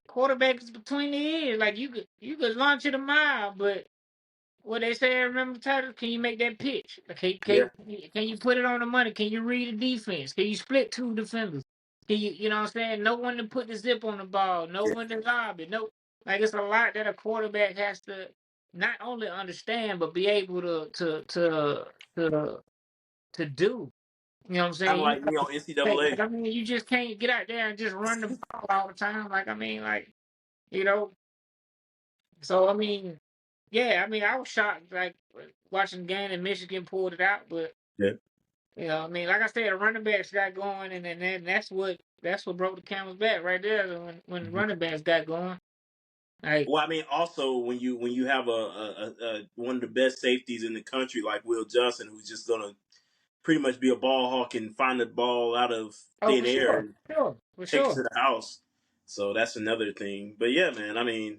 S1: quarterback is between the ears. Like you could launch it a mile, but what they say, remember title? Can you make that pitch?
S2: Yeah,
S1: Can you put it on the money? Can you read the defense? Can you split two defenders? Can you know what I'm saying? No one to put the zip on the ball. No
S2: yeah,
S1: one to lob it. No, like it's a lot that a quarterback has to not only understand but be able to do. You know what I'm
S2: Kind of
S1: saying?
S2: like me on NCAA.
S1: Like, I mean, you just can't get out there and just run the ball all the time. Like, I mean, like, you know. So I mean, yeah, I mean, I was shocked like watching the game and Michigan pulled it out, but
S2: Yeah.
S1: I mean, like I said, the running backs got going, and then that's what broke the camel's back right there when the running backs got going. Like,
S2: Well, I mean, also when you have a one of the best safeties in the country like Will Johnson, who's just gonna pretty much be a ball hawk and find the ball out of
S1: oh,
S2: thin
S1: for
S2: air
S1: sure,
S2: and
S1: for
S2: take it
S1: sure.
S2: to the house. So that's another thing. But yeah, man, I mean,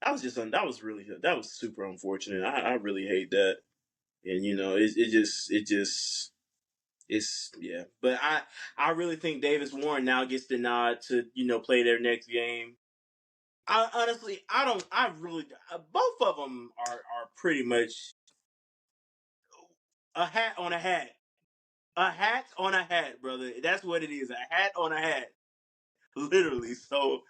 S2: that was super unfortunate. I really hate that, and it's yeah. But I really think Davis Warren now gets the nod to play their next game. I honestly, I don't. I really, both of them are pretty much a hat on a hat, a hat on a hat, brother. That's what it is, a hat on a hat, literally. So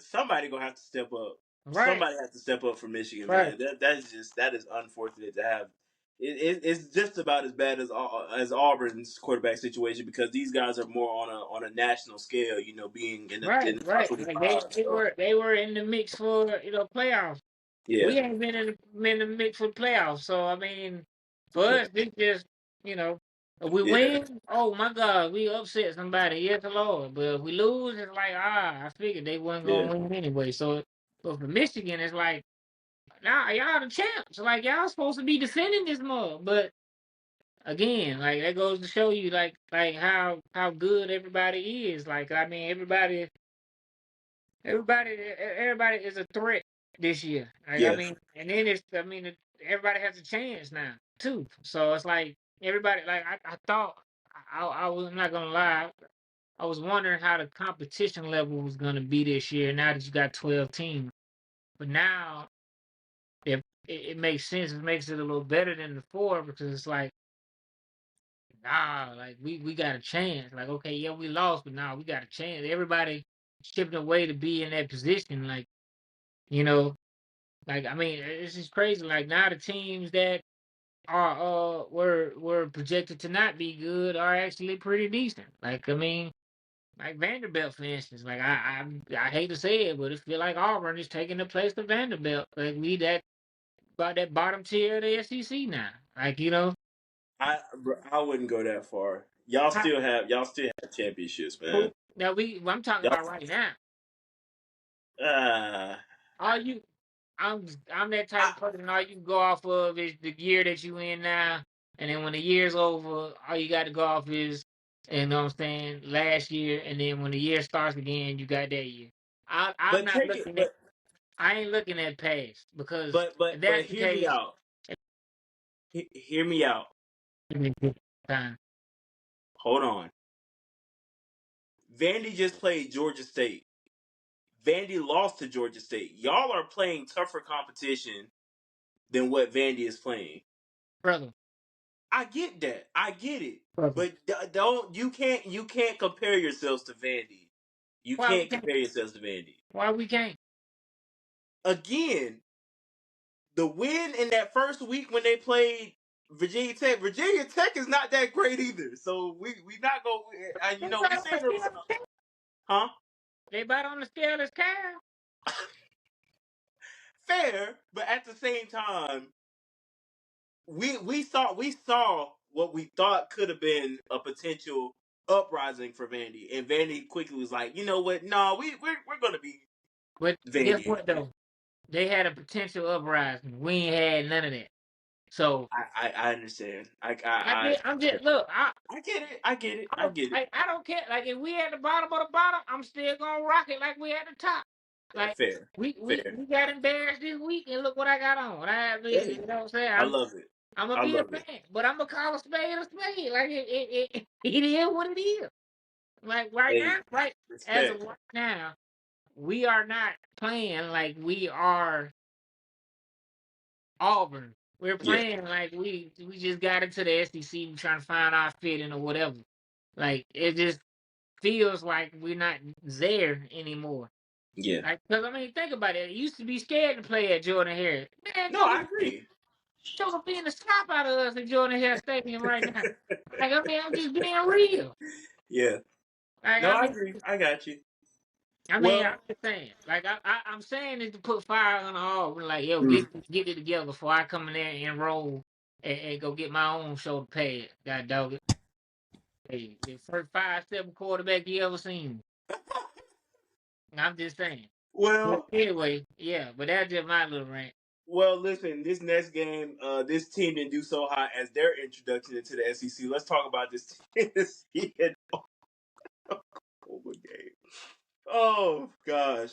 S2: somebody gonna have to step up.
S1: Right,
S2: Somebody has to step up for Michigan,
S1: right,
S2: man. That is unfortunate to have. It's just about as bad as Auburn's quarterback situation because these guys are more on a national scale. Being in
S1: right,
S2: the top
S1: right. Like they
S2: 25.
S1: they
S2: So
S1: were they were in the mix for playoffs.
S2: yeah,
S1: We ain't been in the mix for playoffs. So I mean, for
S2: yeah,
S1: us, this just if we
S2: yeah,
S1: win, oh my God, we upset somebody. Yes, Lord. But if we lose, it's like I figured they wasn't
S2: yeah.
S1: gonna win anyway. So, but for Michigan, it's like nah, y'all the champs. Like y'all supposed to be defending this mug. But again, like that goes to show you like how good everybody is. Like I mean, everybody is a threat this year. Like I
S2: Yeah,
S1: mean, and then everybody has a chance now too. So it's like everybody. Like I thought I was I'm not gonna lie. I was wondering how the competition level was gonna be this year. Now that you got 12 teams, but now it makes sense. It makes it a little better than the four because it's like nah, like we got a chance. Like okay, yeah, we lost, but now we got a chance. Everybody chipping away to be in that position. Like you know. Like I mean, this is crazy. Like now the teams that are were projected to not be good are actually pretty decent. Like I mean, like Vanderbilt for instance. Like I hate to say it, but it feel like Auburn is taking the place of Vanderbilt. Like we that about that bottom tier of the SEC now. Like
S2: I wouldn't go that far.
S1: how,
S2: Y'all still have championships, man.
S1: now I'm talking
S2: Y'all,
S1: about right now.
S2: uh,
S1: All you I'm that type
S2: I,
S1: of person. All you can go off of is the year that you in now, and then when the year's over, all you got to go off is, you know what I'm saying, last year, and then when the year starts again, you got that year. I'm
S2: but
S1: not
S2: take it,
S1: looking at. I ain't looking at past because if
S2: but
S1: that's the
S2: hear me
S1: case,
S2: out. Hear me out.
S1: time.
S2: Hold on. Vandy just played Georgia State. Vandy lost to Georgia State. Y'all are playing tougher competition than what Vandy is playing.
S1: brother,
S2: I get that. I get it.
S1: brother.
S2: But don't you can't compare yourselves to Vandy. You
S1: Why we
S2: can't
S1: can't?
S2: compare yourselves to Vandy.
S1: Why we can't?
S2: Again, the win in that first week when they played Virginia Tech. Virginia Tech is not that great either. So we not go.
S1: They
S2: We
S1: about on the
S2: saying it was,
S1: scale as cow.
S2: huh?
S1: They about on the scale as cow.
S2: Fair, but at the same time, we saw what we thought could have been a potential uprising for Vandy, and Vandy quickly was like, you know what? No, we're gonna be
S1: But guess
S2: Vandy
S1: what
S2: again.
S1: though? They had a potential uprising. We ain't had none of that. So
S2: I understand.
S1: I'm just look.
S2: I get it. I get it. I get it.
S1: I don't care. Like if we at the bottom of the bottom, I'm still gonna rock it like we at the top. Like
S2: Fair,
S1: we we
S2: fair.
S1: we got embarrassed this week, and look what I got on.
S2: Hey,
S1: You know what I'm saying?
S2: I love it.
S1: I'm gonna
S2: I
S1: be a
S2: love it.
S1: fan, but I'm gonna call a spade a spade. Like it is what it is. Like right
S2: Hey,
S1: now, right as of
S2: respect.
S1: right now, we are not playing like we are Auburn. We're
S2: Yeah,
S1: playing like we just got into the SEC trying to find our fitting or whatever. Like it just feels like we're not there anymore.
S2: yeah.
S1: Like, cause I mean, think about it. It used to be scared to play at Jordan Harris. Man,
S2: No, I agree.
S1: Y'all being the snot out of us at Jordan Hare Stadium right now. Like, I mean, I'm just being real.
S2: Yeah.
S1: Like,
S2: No,
S1: I
S2: I
S1: mean,
S2: agree. I got you.
S1: I'm
S2: Well,
S1: just saying. Like, I'm saying is to put fire on the heart. We're like, yo,
S2: mm,
S1: get it together before I come in there and roll and go get my own shoulder pad. God dog it. Hey, the first 5-7 quarterback you ever seen. I'm just saying. But
S2: well,
S1: anyway, yeah, but that's just my little rant.
S2: well. Listen, this next game, this team didn't do so hot as their introduction into the SEC. Let's talk about this Tennessee and Oklahoma game. Oh gosh,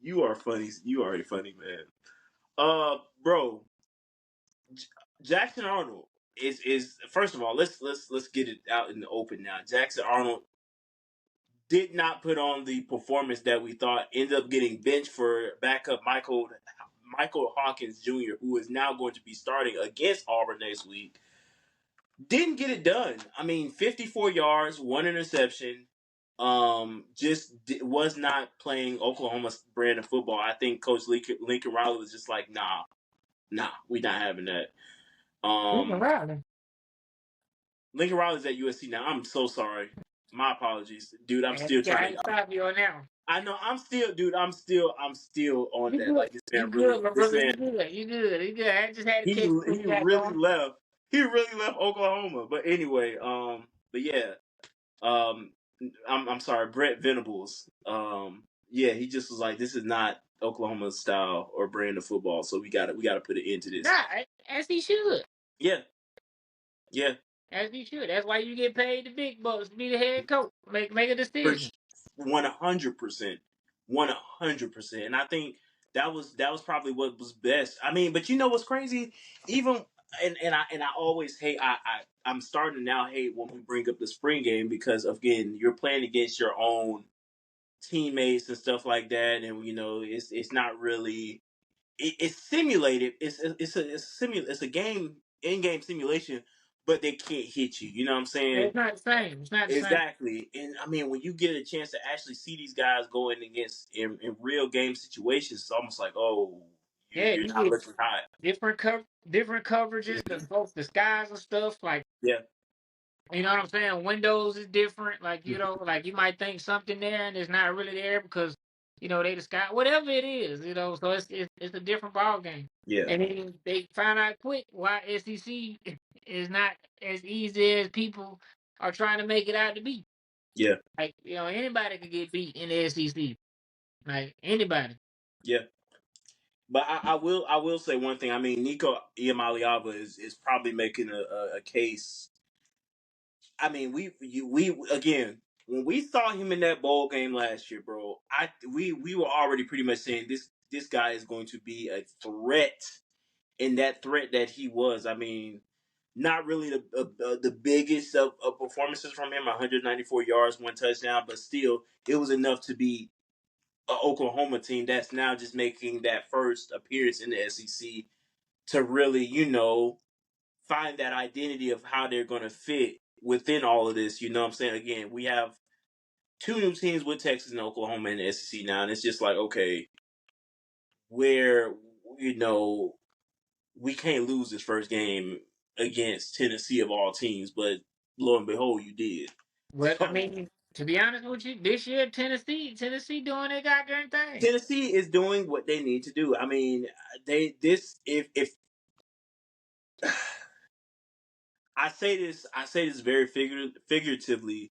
S2: you are funny. You are a funny man. Bro, Jackson Arnold is first of all. Let's get it out in the open now. Jackson Arnold did not put on the performance that we thought. Ended up getting benched for backup Michael Hawkins Jr., who is now going to be starting against Auburn next week. Didn't get it done. I mean, 54 yards, one interception. Was not playing Oklahoma's brand of football. I think Coach Lincoln Riley was just like, nah, we not having that.
S1: Lincoln
S2: Um,
S1: Riley.
S2: Lincoln Riley's at USC now. I'm so sorry. My apologies, dude. I'm
S1: And
S2: still
S1: I
S2: trying
S1: ain't
S2: to.
S1: stop you on that one.
S2: I know. I'm still, dude. I'm still on
S1: You
S2: that.
S1: good.
S2: Like this
S1: You
S2: man really.
S1: good, my
S2: This
S1: brother.
S2: man.
S1: You good. You good. You good. I just had to
S2: He
S1: catch what
S2: he
S1: you got
S2: really
S1: going.
S2: left. He really left Oklahoma. But anyway, but yeah, um, I'm sorry, Brett Venables. Yeah, he just was like, this is not Oklahoma's style or brand of football. So we gotta put an end to this.
S1: Nah, as he should.
S2: Yeah, yeah.
S1: As he should. That's why you get paid the big bucks to be the head coach. Make a
S2: For
S1: decision.
S2: 100%, 100%, and I think that was probably what was best. I mean, but you know what's crazy? Even and I always hate. I'm starting to now hate when we bring up the spring game because again, you're playing against your own teammates and stuff like that, and it's not really it's simulated. It's a game in game simulation, but they can't hit you. You know what I'm saying?
S1: It's not the same. It's not the same.
S2: Exactly. And I mean, when you get a chance to actually see these guys going against in real game situations, it's almost like, oh,
S1: Yeah,
S2: you're
S1: you
S2: not
S1: get
S2: looking hot.
S1: different coverages, both the skies and stuff. Like,
S2: Yeah.
S1: you know what I'm saying? Windows is different. Like,
S2: Mhm.
S1: like you might think something there and it's not really there because, they the sky, whatever it is. So it's a different ball game.
S2: Yeah.
S1: And then they find out quick why SEC is not as easy as people are trying to make it out to be.
S2: Yeah.
S1: Like, anybody could get beat in the SEC. Like, anybody.
S2: Yeah. But I will say one thing. I mean, Nico Iamaleava is probably making a case. I mean, we again when we saw him in that bowl game last year, bro. We were already pretty much saying this guy is going to be a threat, and that threat that he was. I mean, not really the biggest of performances from him. 194 yards, one touchdown, but still, it was enough to be an Oklahoma team that's now just making that first appearance in the SEC to really, find that identity of how they're going to fit within all of this. You know what I'm saying? Again, we have two new teams with Texas and Oklahoma in the SEC now, and it's just like, okay, where, you know, we can't lose this first game against Tennessee of all teams, but lo and behold, you did.
S1: But I
S2: So
S1: mean, to be honest with you, this year Tennessee doing their goddamn thing.
S2: Tennessee is doing what they need to do. I mean, they this if I say this very figuratively,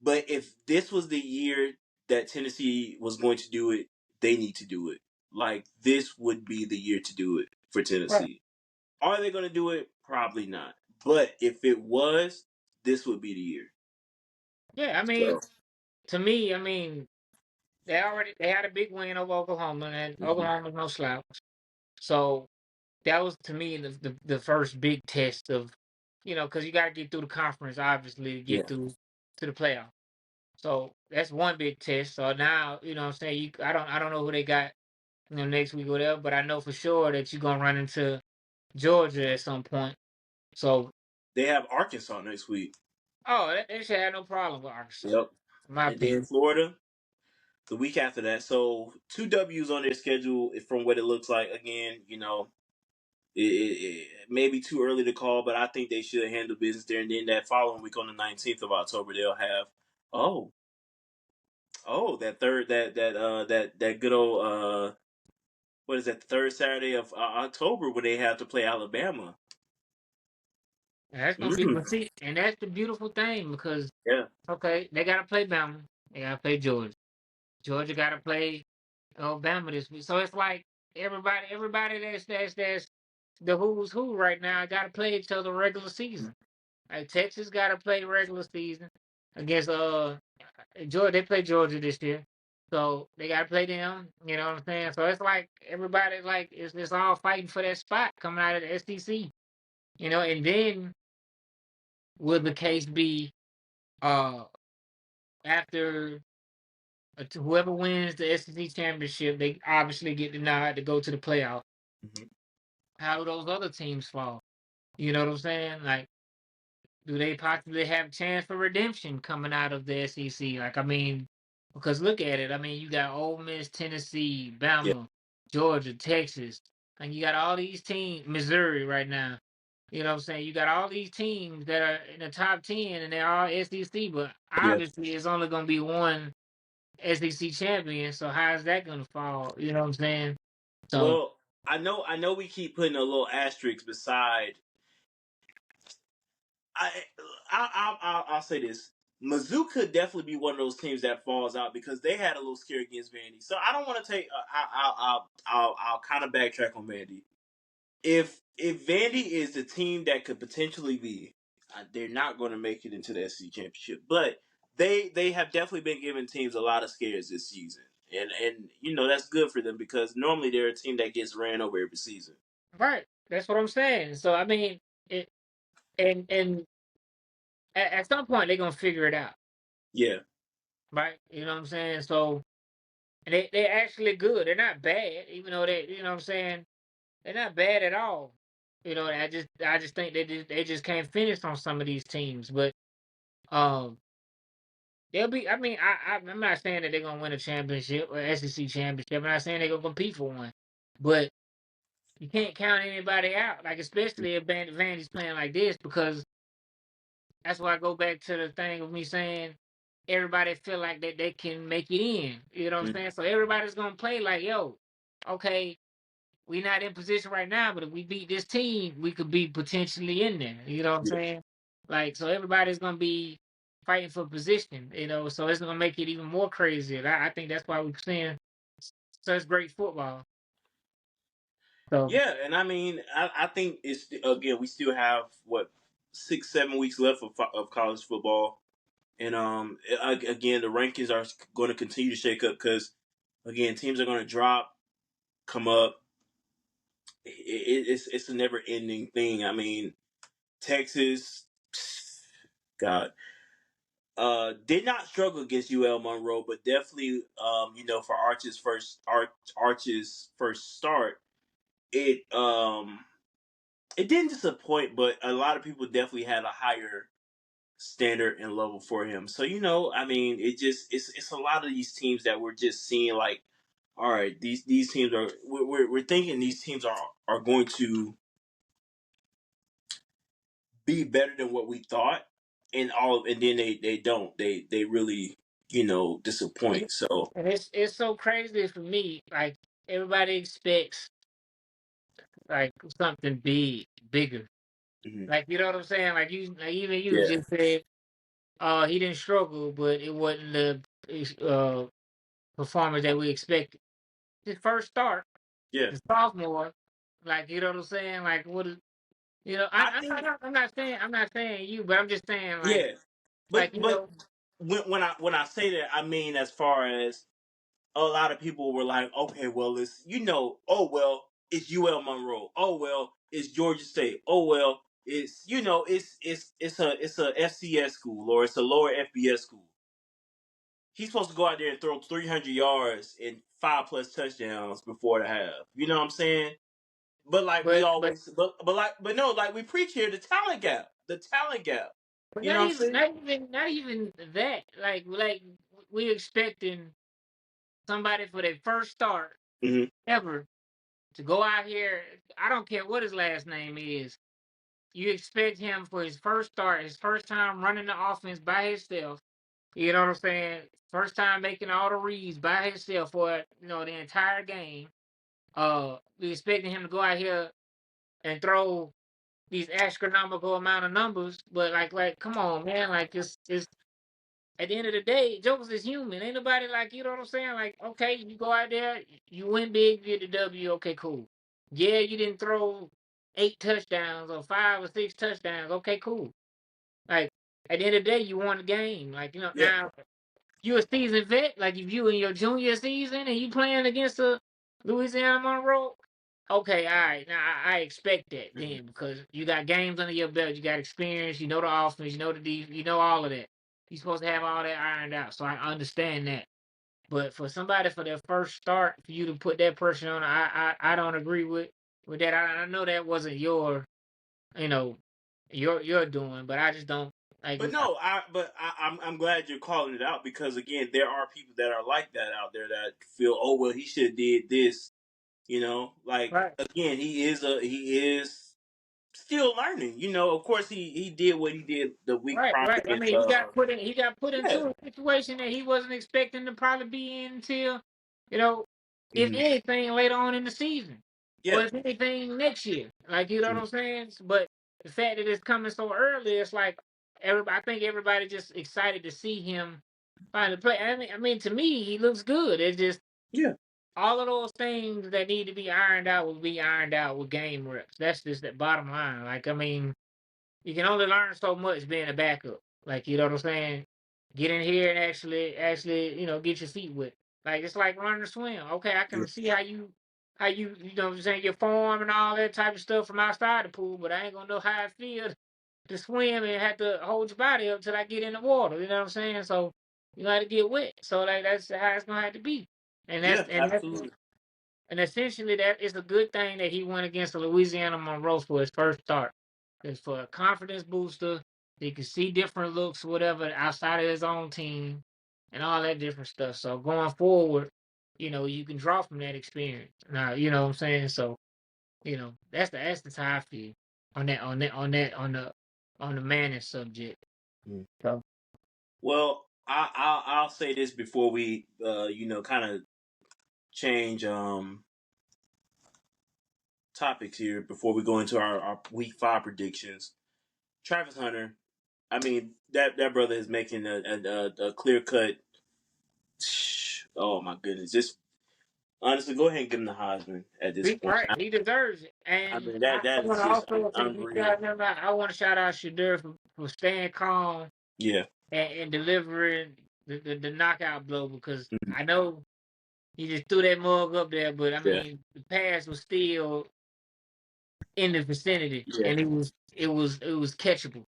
S2: but if this was the year that Tennessee was going to do it, they need to do it. Like this would be the year to do it for
S1: Right.
S2: Tennessee. Are they going to do it? Probably not. But if it was, this would be the year.
S1: Yeah, I mean,
S2: So,
S1: to me, I mean, they had a big win over Oklahoma, and
S2: mhm.
S1: Oklahoma's no slouch. So that was to me the first big test of, because you got to get through the conference obviously to
S2: Yeah,
S1: get through to the playoff. So that's one big test. So now, what I'm saying, I don't know who they got, next week or whatever, but I know for sure that you're gonna run into Georgia at some point. So,
S2: they have Arkansas next week.
S1: oh, they should have no problem with Arkansas,
S2: Yep,
S1: in my
S2: and then
S1: opinion.
S2: Florida. the week after that. So two W's on their schedule from what it looks like. Again, it may be too early to call, but I think they should handle business there. And then that following week on the 19th of October, they'll have oh that third that good old what is that, the third Saturday of October when they have to play Alabama.
S1: And that's gonna be,
S2: Mm,
S1: but see, and that's the beautiful thing because
S2: yeah,
S1: okay, they gotta play Bama, they gotta play Georgia. Georgia gotta play Alabama this week. So it's like everybody that's the who's who right now gotta play each other regular season. Like Texas gotta play regular season against Georgia. They play Georgia this year. So they gotta play them, you know what I'm saying? So it's like everybody like it's all fighting for that spot coming out of the SEC. And then will the case be uh after whoever wins the SEC championship, they obviously get denied to go to the playoff.
S2: hmm
S1: How do those other teams fall? You know what I'm saying? Like, do they possibly have a chance for redemption coming out of the SEC? Like, I mean, because look at it. I mean, you got Ole Miss, Tennessee,
S2: yeah,
S1: Bama, Georgia, Texas, and you got all these teams, Missouri right now. You know what I'm saying? You got all these teams that are in the top 10 and they're all SEC, but
S2: yeah.
S1: obviously it's only going to be one SEC champion. So how is that going to fall? You know what I'm saying? So,
S2: Well, I know we keep putting a little asterisk beside. I I'll say this. Mizzou could definitely be one of those teams that falls out because they had a little scare against Vandy. So I don't want to take. I'll kind of backtrack on Vandy. If Vandy is the team that could potentially be, they're not going to make it into the SEC championship. But they have definitely been giving teams a lot of scares this season, and that's good for them because normally they're a team that gets ran over every season.
S1: right. That's what I'm saying. So, I mean, it, and at some point they're going to figure it out.
S2: Yeah,
S1: Right? You know what I'm saying? So, and they're actually good. They're not bad, even though you know what I'm saying? They're not bad at all. I just think they just can't finish on some of these teams. But um, they'll be. I mean, I'm not saying that they're gonna win a championship or SEC championship. I'm not saying they're gonna compete for one. But you can't count anybody out. Like especially if Vandy's playing like this because that's why I go back to the thing of me saying everybody feel like that they can make it in. You know what I'm
S2: mm,
S1: saying? So everybody's gonna play like, yo, okay, we not in position right now, but if we beat this team, we could be potentially in there. You know what I'm
S2: yeah,
S1: saying? Like, so everybody's gonna be fighting for position. So it's gonna make it even more crazy. And I think that's why we're seeing such great football. So
S2: yeah. And I mean, I think it's again we still have what 6 7 weeks left of college football, and again the rankings are going to continue to shake up because again teams are going to drop, come up. It's a never ending thing. I mean, Texas, God, did not struggle against UL Monroe, but definitely, for Arch's first start, it didn't disappoint, but a lot of people definitely had a higher standard and level for him. So I mean, it's a lot of these teams that we're just seeing like, all right, these teams are we're thinking these teams are going to be better than what we thought, and then they don't. They really
S1: and
S2: disappoint. So
S1: it's so crazy for me. Like everybody expects like something bigger.
S2: mhm.
S1: Like you know what I'm saying? Like even you
S2: Yeah,
S1: just said, he didn't struggle, but it wasn't the performance that we expected. His first start,
S2: yeah.
S1: the sophomore, like you know what I'm saying? Like what is
S2: I think
S1: I'm not saying you, but I'm just saying
S2: yeah,
S1: like
S2: but when I say that, I mean as far as a lot of people were like, okay, well it's oh well it's UL Monroe, oh well it's Georgia State, oh well it's a FCS school or it's a lower FBS school. He's supposed to go out there and throw 300 yards and 5+ touchdowns before the half. You know what I'm saying? But like we
S1: but
S2: always, but no, like we preach here, the talent gap.
S1: but
S2: You know what I'm saying?
S1: not even that. Like we expecting. somebody for their first start
S2: Hmm.
S1: ever to go out here. I don't care what his last name is. You expect him for his first start, his first time running the offense by himself. You know what I'm saying? First time making all the reads by himself for the entire game. We expecting him to go out here and throw these astronomical amount of numbers, but come on, man, like it's at the end of the day, Jokers is human. Ain't nobody like, you know what I'm saying? Like, okay, you go out there, you win big, you get the W, okay, cool. Yeah, you didn't throw 8 touchdowns or 5 or 6 touchdowns, okay, cool. Like, at the end of the day, you won the game. Like,
S2: Yeah.
S1: now you a seasoned vet, like if you in your junior season and you playing against a Louisiana Monroe, okay, all right. Now I expect that
S2: Hmm.
S1: then because you got games under your belt, you got experience, you know the offense, you know the defense, you know all of that. You're supposed to have all that ironed out, so I understand that. But for somebody for their first start, for you to put that pressure on, I don't agree with that. I know that wasn't you know your doing, but I just don't like.
S2: But no, I'm glad you're calling it out because again, there are people that are like that out there that feel, oh well, he should have did this. Like
S1: Right.
S2: again, he is still learning. Of course he did what he did the week
S1: Right,
S2: prior
S1: right. I
S2: against.
S1: mean, he got put
S2: Yeah,
S1: into a situation that he wasn't expecting to probably be in until, you know, if
S2: hmm,
S1: anything later on in the season, or
S2: yeah,
S1: if anything next year. Like, you know what
S2: mhm,
S1: I'm saying? But the fact that it's coming so early, it's like everybody. I think everybody just excited to see him finally play. I mean, to me, he looks good. It's just
S2: yeah,
S1: all of those things that need to be ironed out will be ironed out with game reps. That's just the bottom line. Like, I mean, you can only learn so much being a backup. Like, you know what I'm saying? Get in here and actually, get your feet wet. Like, it's like learning to swim. Okay, I
S2: yeah,
S1: can see how you know what I'm saying, your form and all that type of stuff from outside the pool, but I ain't gonna know how it feels to swim and have to hold your body up till I get in the water. You know what I'm saying? So you got to get wet. So like that's how it's gonna have to be. And that's
S2: yeah,
S1: and that's
S2: absolutely.
S1: and essentially, that is a good thing that he went against the Louisiana Monroe for his first start. It's for a confidence booster. He can see different looks, whatever, outside of his own team and all that different stuff. So going forward, you can draw from that experience. Now, you know what I'm saying? So, that's the how I feel on the Manning subject.
S2: Mm.
S1: So
S2: Well, I'll say this before we kind of change topics here before we go into our week 5 predictions. Travis Hunter, I mean that brother is making a clear cut. Oh my goodness! Just honestly, go ahead and give him the Heisman at this point.
S1: right, he deserves it.
S2: I
S1: And
S2: mean
S1: I,
S2: that
S1: I
S2: is
S1: want to
S2: just
S1: also say, we
S2: unreal.
S1: shout him out. I want to shout out Shadur for staying calm
S2: Yeah,
S1: and delivering the knockout blow because
S2: mhm,
S1: I know he just threw that mug up there, but I
S2: yeah,
S1: mean the pass was still in the vicinity
S2: yeah.
S1: and it was catchable.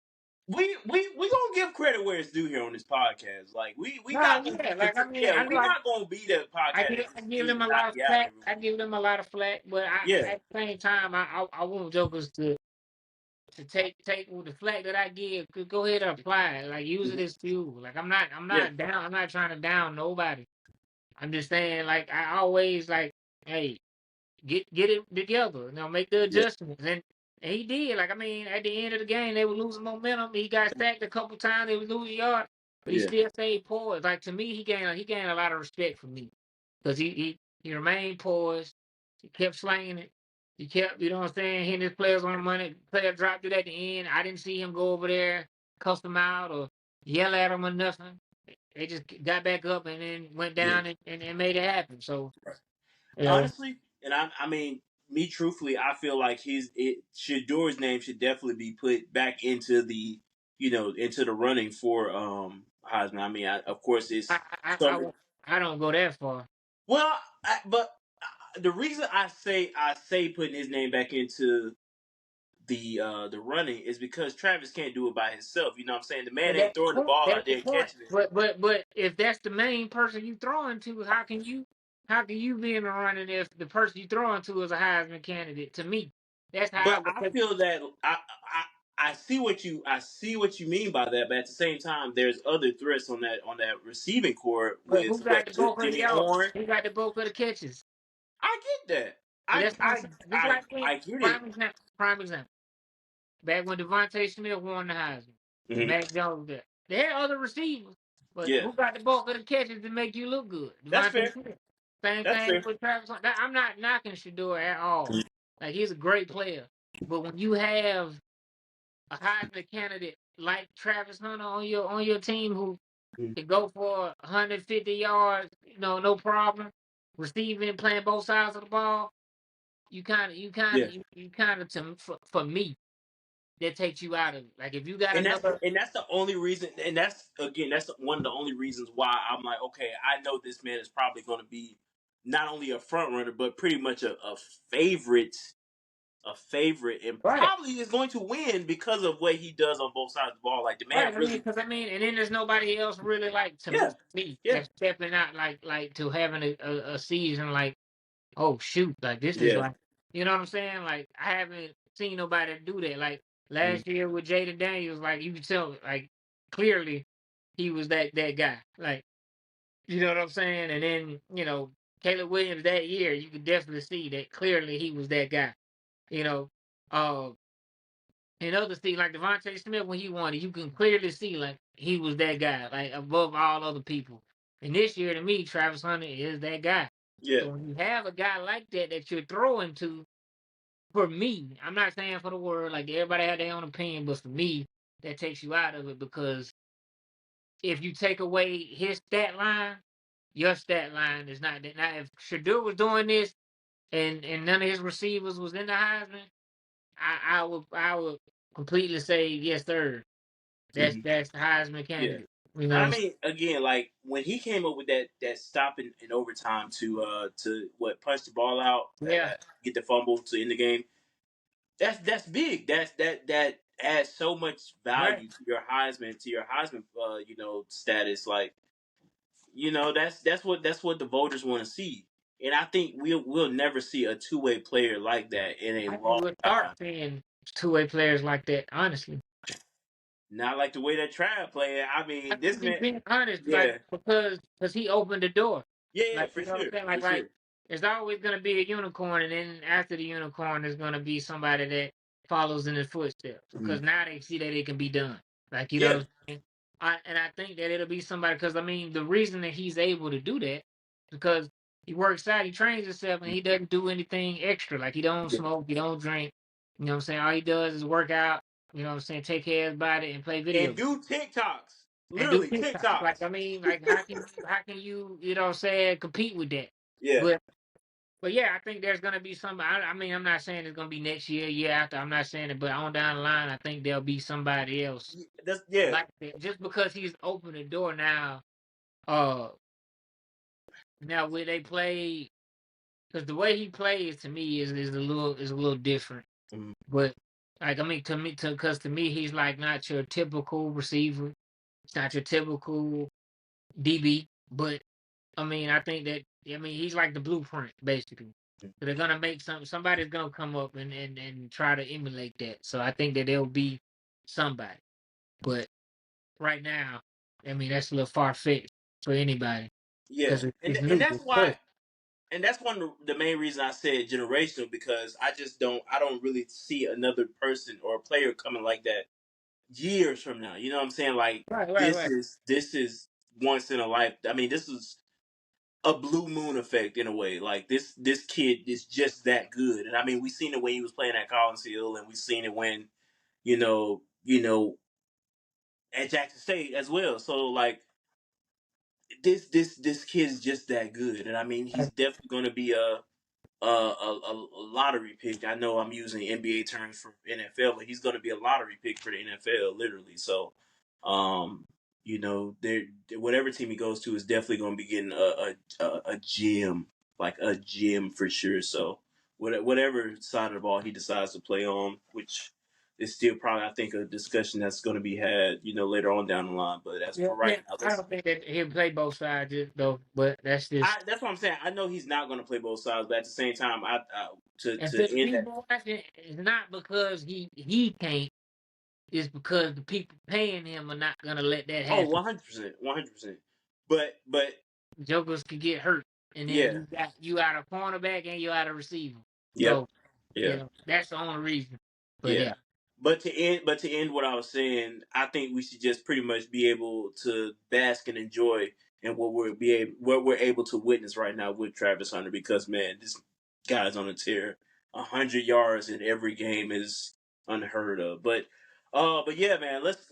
S2: We gonna give credit where it's due here on this podcast. Like we
S1: Nah,
S2: not gonna
S1: yeah,
S2: be
S1: like I mean,
S2: yeah,
S1: I know
S2: we not gonna be the
S1: I
S2: podcast
S1: give
S2: that
S1: I
S2: just
S1: give
S2: continue
S1: them
S2: to
S1: a
S2: knock
S1: lot of
S2: you out
S1: flack.
S2: every
S1: I
S2: week.
S1: give them a lot of flack, but
S2: Yeah,
S1: at the same time, I want Jokers to take with the flack that I give. Go ahead and apply it. Like use it
S2: mhm,
S1: as fuel. Like I'm
S2: yeah,
S1: not down. I'm not trying to down nobody. I'm just saying, like I always like, hey, get it together. Make the
S2: yeah,
S1: adjustments. And he did. Like I mean, at the end of the game, they were losing momentum. He got sacked a couple times. They were losing yards, but he
S2: yeah,
S1: still stayed poised. Like to me, he gained a lot of respect from me because he remained poised. He kept slanging it. He kept, you know what I'm saying, hitting his players on the money. Player dropped it at the end. I didn't see him go over there, cuss him out or yell at him or nothing. They just got back up and then went
S2: yeah.
S1: down and made it happen. So, you know,
S2: Honestly, and I mean, me truthfully, I feel like Shador's name should definitely be put back into the into the running for Heisman. I mean, of course,
S1: I
S2: it's
S1: I I,
S2: some.
S1: won't- I don't go that far.
S2: Well, but the reason I say putting his name back into the running is because Travis can't do it by himself. You know what I'm saying? The man
S1: But
S2: ain't
S1: that's the
S2: throwing the
S1: point.
S2: ball out
S1: That's the
S2: there and
S1: point.
S2: catching it.
S1: But if that's the main person you throwing to, how can you be in the running if the person you throwing to is a Heisman candidate? To me, that's how I
S2: But
S1: would
S2: I
S1: take.
S2: feel that I see what you mean by that, but at the same time, there's other threats on that receiving core
S1: But who
S2: with
S1: got the bulk of the
S2: Jimmy
S1: yards?
S2: Horn.
S1: Who got the bulk of the catches?
S2: I get that.
S1: See,
S2: I
S1: that's what I'm
S2: I
S1: saying. Just
S2: I
S1: like when,
S2: I get it.
S1: prime example. Prime example. Back when Devontae Smith won the Heisman, and
S2: Hmm.
S1: Mac Jones was there. They had other receivers, but
S2: Yeah,
S1: who got the bulk of the catches to make you look good?
S2: that's
S1: Devontae
S2: fair.
S1: Smith. Same
S2: That's
S1: thing
S2: fair.
S1: with Travis Hunt. I'm not knocking Shador at all. Like he's a great player, but when you have a Heisman candidate like Travis Hunter on your team who
S2: Mhm.
S1: can go for 150 yards, no problem, receiving, playing both sides of the ball,
S2: Yeah,
S1: you kind of for me that takes you out of it. Like if you got another
S2: and that's the only reason, and that's again that's one of the only reasons why I'm like, okay, I know this man is probably going to be not only a front runner but pretty much a favorite, and
S1: right.
S2: probably is going to win because of what he does on both sides of the ball. Like the man
S1: Right,
S2: really,
S1: and then there's nobody else really like to
S2: yeah,
S1: me
S2: yeah,
S1: that's stepping out like to having a season like, oh shoot, like this is
S2: yeah.
S1: like, you know what I'm saying? Like I haven't seen nobody do that. Like
S2: Mhm.
S1: last year with Jaden Daniels, like you could tell, like clearly he was that guy. Like you know what I'm saying? And then Caleb Williams that year, you could definitely see that clearly he was that guy. You know, uh, and others see like Devontae Smith when he won it, you can clearly see like he was that guy, like above all other people. And this year, to me, Travis Hunter is that guy.
S2: Yeah,
S1: So when you have a guy like that you're throwing to, for me, I'm not saying for the world, like everybody had their own opinion, but for me, that takes you out of it because if you take away his stat line, your stat line is not that. Now, if Shadur was doing this and none of his receivers was in the Heisman, I would completely say yes, sir. That's
S2: hmm,
S1: that's the Heisman
S2: yeah.
S1: candidate. You know what
S2: I
S1: I'm saying?
S2: mean, again, like when he came up with that stop in overtime to what punch the ball out,
S1: Yeah,
S2: get the fumble to end the game. That's big. That adds so much
S1: right.
S2: value to your Heisman status. Like that's what the voters want to see. And I think we'll never see a two-way player like that in a
S1: I think
S2: long
S1: we'll start
S2: time.
S1: seeing two-way players like that. Honestly,
S2: Not like the way that Trav playing. I
S1: I
S2: mean, this
S1: think he's
S2: man,
S1: being honest, like
S2: yeah,
S1: because he opened the door.
S2: yeah,
S1: Like
S2: for
S1: you know what I'm
S2: sure,
S1: saying?
S2: for
S1: Like
S2: sure.
S1: there's always gonna be a unicorn, and then after the unicorn, there's gonna be somebody that follows in his footsteps
S2: Mhm.
S1: because now they see that it can be done. Like you know what
S2: Yeah,
S1: I'm saying? I think that it'll be somebody because I mean the reason that he's able to do that because he works out, he trains himself, and he doesn't do anything extra. Like he don't
S2: yeah.
S1: smoke, he don't drink. You know what I'm saying? All he does is work out. You know what I'm saying? Take care of his body and play video
S2: And
S1: games
S2: do TikToks,
S1: and do
S2: literally
S1: TikToks. Like
S2: TikToks.
S1: I mean, like how can you you know what I'm saying compete with that?
S2: Yeah,
S1: But but yeah, I think there's gonna be somebody. I mean, I'm not saying it's gonna be next year, year after. I'm not saying it, but on down the line, I think there'll be somebody else
S2: that's yeah,
S1: like that. Just because he's opened the door now. Uh, now where they play, because the way he plays to me is a little different.
S2: mhm,
S1: But like I mean, to me, he's like not your typical receiver. It's not your typical DB. But I mean, I think that he's like the blueprint basically. So they're gonna make somebody's gonna come up and try to emulate that. So I think that there'll be somebody. But right now, I mean that's a little far fetched for anybody
S2: yeah.
S1: because
S2: And
S1: it's
S2: and
S1: new.
S2: that's
S1: It's
S2: why,
S1: fresh.
S2: and that's one of the main reasons I said generational, because I don't really see another person or a player coming like that years from now. You know what I'm saying? Like
S1: Right, right, right.
S2: this is once in a life. I mean, this is a blue moon effect in a way. Like this kid is just that good. And I mean, we seen it when he was playing at Collins Hill, and we seen it when at Jackson State as well. So like this kid is just that good, and I mean, he's
S1: Right.
S2: definitely going to be a lottery pick. I know I'm using NBA terms for NFL, but he's going to be a lottery pick for the NFL, literally. So, um, there whatever team he goes to is definitely going to be getting a gem, like a gem for sure. So, whatever side of the ball he decides to play on, which is still probably I think a discussion that's going to be had, later on down the line. But as
S1: Yeah,
S2: for right
S1: yeah.
S2: now,
S1: I
S2: let's
S1: don't think that he'll play both sides though. But that's just
S2: that's what I'm saying. I know he's not going to play both sides, but at the same time, to
S1: and to
S2: end
S1: me,
S2: that.
S1: boy, it's not because he can't. it's because the people paying him are not gonna let that
S2: Oh,
S1: happen.
S2: 100%, 100%. But
S1: Jokers could get hurt, and then
S2: yeah,
S1: you out a cornerback and you out a receiver.
S2: yep,
S1: So
S2: yeah,
S1: that's the only reason. But
S2: yeah.
S1: yeah,
S2: But to end what I was saying, I think we should just pretty much be able to bask and enjoy in what we're able to witness right now with Travis Hunter, because man, this guy's on a tear. 100 yards in every game is unheard of. But yeah, man, let's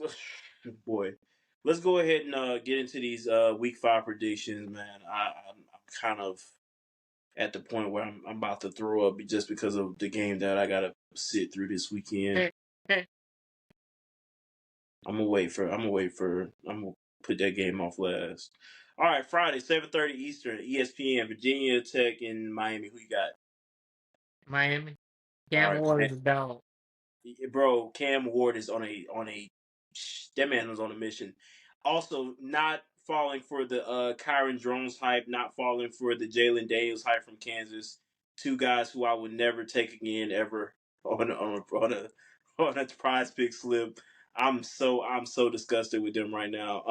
S2: boy, let's go ahead and get into these week 5 predictions, man. I'm kind of at the point where I'm about to throw up just because of the game that I gotta sit through this weekend. I'm gonna put that game off last. All right, Friday, 7:30 Eastern, ESPN, Virginia Tech and Miami. Who you got?
S1: Miami,
S2: All
S1: Cam
S2: right,
S1: Ward is a dog.
S2: bro. Cam Ward is on a that man was on a mission. Also, not falling for the Kyron Drones hype, not falling for the Jalen Daniels hype from Kansas. Two guys who I would never take again ever on a prize pick slip. I'm so disgusted with them right now.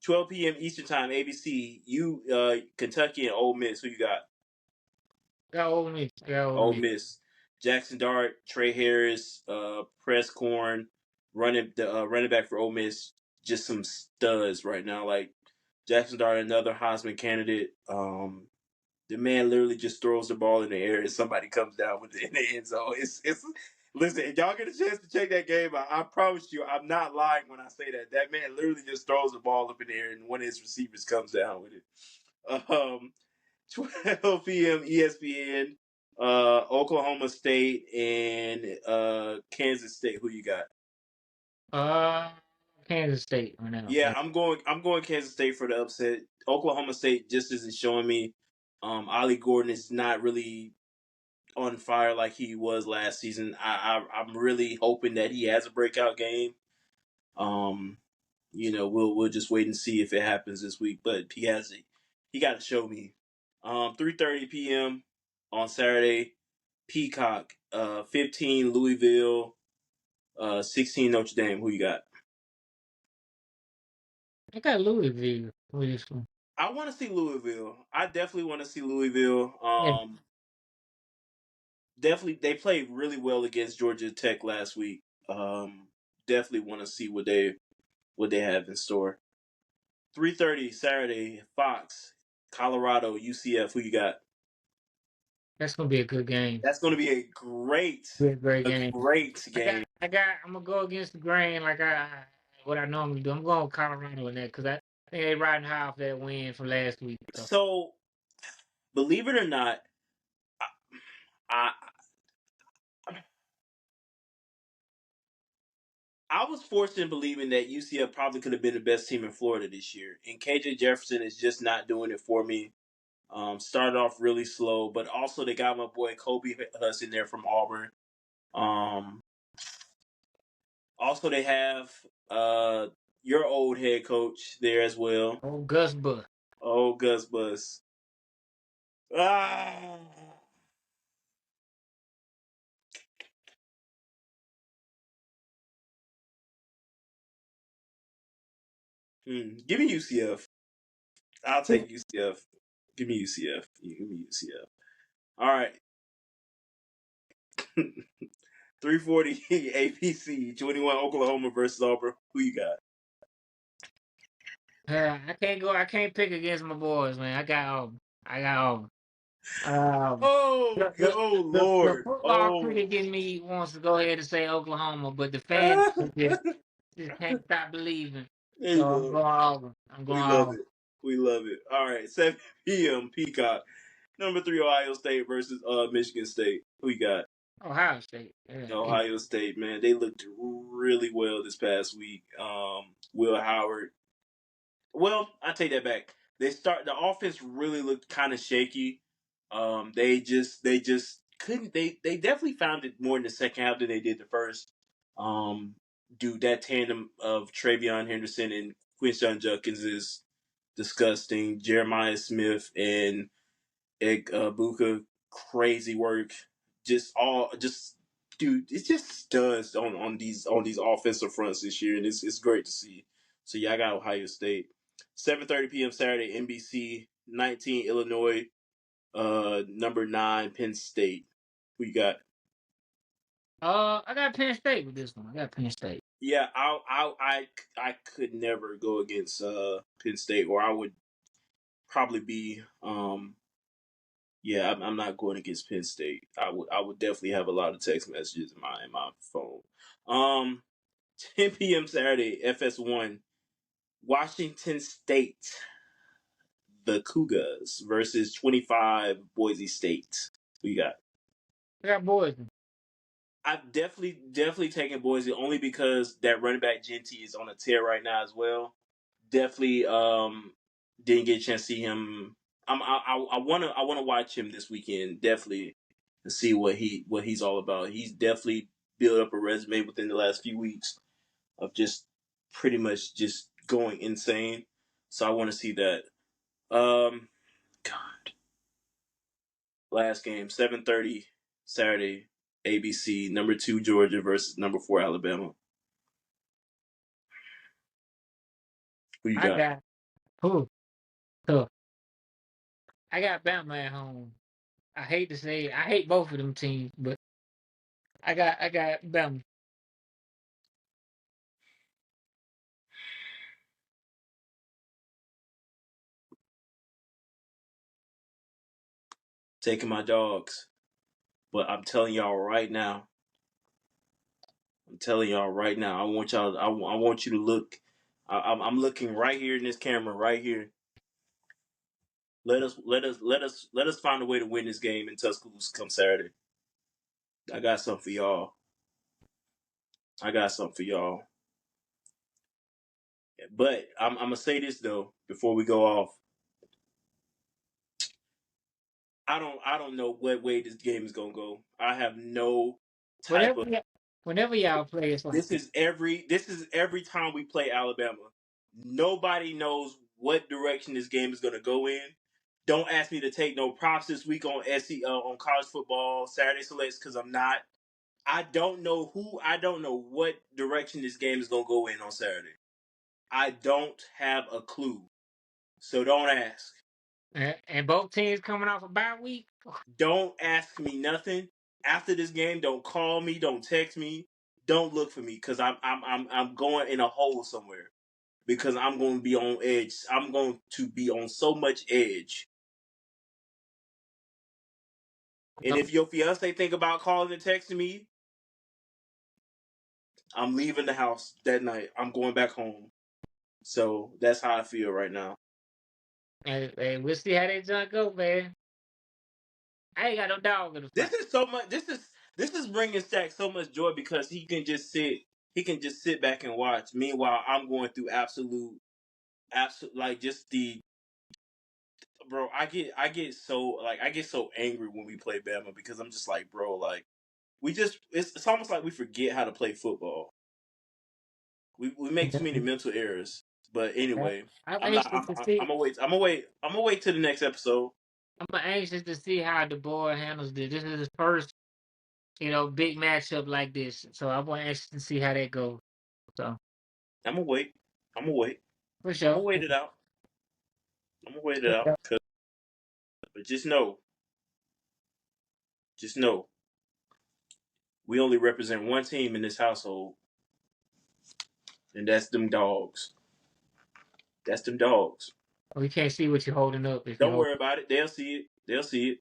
S2: 12 p.m. Eastern Time, ABC. Kentucky and Ole Miss. Who you got?
S1: Got Ole Miss. Got Ole
S2: Ole
S1: Miss.
S2: Miss. Jackson Dart, Trey Harris, Prescorn, running back for Ole Miss. Just some studs right now. Like Jackson Dart, another Heisman candidate. The man literally just throws the ball in the air and somebody comes down with it in the end zone. It's listen, if y'all get a chance to check that game out, I promise you, I'm not lying when I say that. That man literally just throws the ball up in the air and one of his receivers comes down with it. 12 p.m. ESPN, Oklahoma State and Kansas State. Who you got?
S1: Uh, Kansas State right now.
S2: Yeah, I'm going Kansas State for the upset. Oklahoma State just isn't showing me. Ollie Gordon is not really on fire like he was last season. I'm really hoping that he has a breakout game. Um, we'll just wait and see if it happens this week. But he got to show me. 3:30 p.m. on Saturday, Peacock. 15 Louisville. 16 Notre Dame. Who you got?
S1: I got Louisville with this one.
S2: I want to see Louisville. I definitely want to see Louisville.
S1: Yeah,
S2: Definitely they played really well against Georgia Tech last week. Definitely want to see what they have in store. 3:30 Saturday, Fox, Colorado, UCF. Who you got?
S1: that's gonna be a good game.
S2: That's going to be a great,
S1: Great
S2: a
S1: game.
S2: great game.
S1: I'm gonna go against the grain like what I normally do. I'm going with Colorado in that because I think they riding high off that win from last week. So
S2: So, believe it or not, I I was forced in believing that UCF probably could have been the best team in Florida this year, and KJ Jefferson is just not doing it for me. Started off really slow, but also they got my boy Kobe Huss in there from Auburn. Um, Also, they have your old head coach there as well.
S1: Gus Bus.
S2: Oh, Gus Bus. Ah. Give me UCF. I'll take UCF. Give me UCF. Give me UCF. All right. 3:40 APC. 21 Oklahoma versus Auburn. Who you got?
S1: I can't go. I can't pick against my boys, man. I got Auburn. I got Auburn. Um,
S2: Oh, oh
S1: the
S2: Lord.
S1: football
S2: Oh.
S1: critic in me wants to go ahead and say Oklahoma, but the fans just can't stop believing.
S2: There you
S1: So I'm
S2: go.
S1: going Auburn. I'm going
S2: We love
S1: Auburn.
S2: it. We love it. All right. 7 p.m. Peacock. Number 3 Ohio State versus Michigan State. Who you got?
S1: Ohio State. Yeah, easy.
S2: Ohio State, man. They looked really well this past week. Will Howard. Well, I take that back. The offense really looked kind of shaky. They just couldn't they definitely found it more in the second half than they did the first. Um Dude, that tandem of Travion Henderson and Quinshon Judkins is disgusting. Jeremiah Smith and Buka, crazy work. Just dude, it's just studs on these offensive fronts this year, and it's great to see. So yeah, I got Ohio State. 7:30 p.m. Saturday, NBC. 19 Illinois. Number 9 Penn State. Who you got?
S1: I got Penn State with this one. I got Penn State.
S2: Yeah, I could never go against Penn State, or I would probably be yeah, I'm not going against Penn State. I would definitely have a lot of text messages in my phone. Um, 10 p.m. Saturday, FS1, Washington State, the Cougars versus 25 Boise State. Who you got?
S1: I got boys.
S2: I've definitely taken Boise only because that running back Genty is on a tear right now as well. Definitely didn't get a chance to see him. I wanna watch him this weekend definitely to see what he's all about. He's definitely built up a resume within the last few weeks of just pretty much just going insane. So I want to see that. God, last game 7:30 Saturday ABC, number 2 Georgia versus number 4 Alabama. Who you
S1: I
S2: got?
S1: got who? Tough. I got Bama at home. I hate to say it. I hate both of them teams, but I got Bama.
S2: Taking my dogs, but I'm telling y'all right now. I'm telling y'all right now. I want y'all. I want you to look. I'm looking right here in this camera, right here. Let us find a way to win this game in Tuscaloosa come Saturday. I got something for y'all. I got something for y'all. But I'm gonna say this though before we go off. I don't know what way this game is gonna go. I have no type
S1: Whenever
S2: of.
S1: whenever y'all play, it's like
S2: This is every time we play Alabama. Nobody knows what direction this game is gonna go in. Don't ask me to take no props this week on on college football Saturday selects because I'm not. I don't know who. I don't know what direction this game is gonna go in on Saturday. I don't have a clue. So don't ask.
S1: and both teams coming off a bye week.
S2: Don't ask me nothing after this game. Don't call me. Don't text me. Don't look for me because I'm going in a hole somewhere because I'm going to be on edge. I'm going to be on so much edge. And if your fiance think about calling and texting me, I'm leaving the house that night. I'm going back home. So that's how I feel right now.
S1: Hey, we'll see how that junk go, man. I ain't got no dog in the fight.
S2: This is so much. This is bringing Stack so much joy because he can just sit. He can just sit back and watch. Meanwhile, I'm going through absolute like just the bro. I get so angry when we play Bama because I'm just like, bro, like it's almost like we forget how to play football. We make too many mental errors. But
S1: Yeah.
S2: anyway,
S1: I'm
S2: I'm not.
S1: anxious
S2: I'm,
S1: to
S2: I'm,
S1: see.
S2: I'm gonna wait. I'm gonna wait. I'm gonna wait till the next episode.
S1: I'm anxious to see how the boy handles this. This is his first, big matchup like this. So I'm anxious to see how that goes. So
S2: I'm gonna wait. I'm gonna wait.
S1: for
S2: I'm
S1: sure.
S2: gonna wait it out. I'm gonna wait it
S1: For
S2: out.
S1: sure.
S2: But just know, we only represent one team in this household, and that's them dogs. That's them dogs.
S1: We can't see what you're holding up if you
S2: Don't
S1: hold.
S2: worry about it. They'll see it. They'll see it.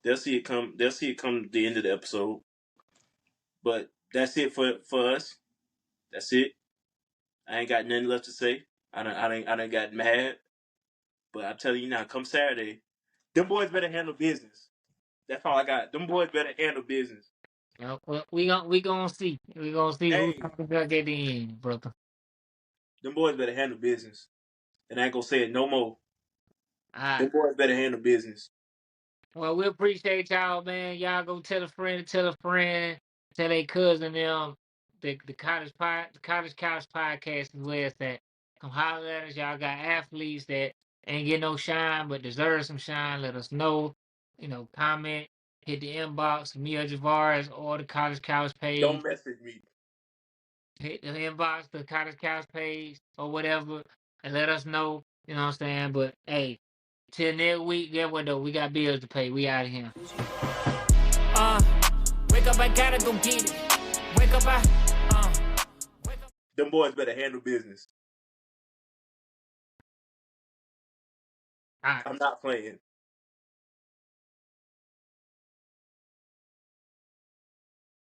S2: They'll see it come. They'll see it come the end of the episode. But that's it for us. That's it. I ain't got nothing left to say. I done got mad. But I'm telling you now, come Saturday, them boys better handle business. That's all I got. Them boys better handle business.
S1: Well, we gonna see. We gonna see who's
S2: Hey,
S1: coming back at the end, brother.
S2: them boys better handle business. And I ain't gonna say it no more.
S1: All right.
S2: Them boys better handle business.
S1: Well, we appreciate y'all, man. Y'all go tell a friend, tell a cousin them the college couch podcast is where it's at. Come holler at us. Y'all got athletes that ain't get no shine but deserve some shine. Let us know. Comment. hit the inbox, me or Javaris or the College Couch page.
S2: Don't message me.
S1: Hit the inbox, the College Couch page or whatever, and let us know. You know what I'm saying? But hey, till next week, get what though? We got bills to pay. We out of here. Wake up, I gotta go get it. Wake up, wake up.
S2: Them boys better handle business.
S1: All right.
S2: I'm not playing.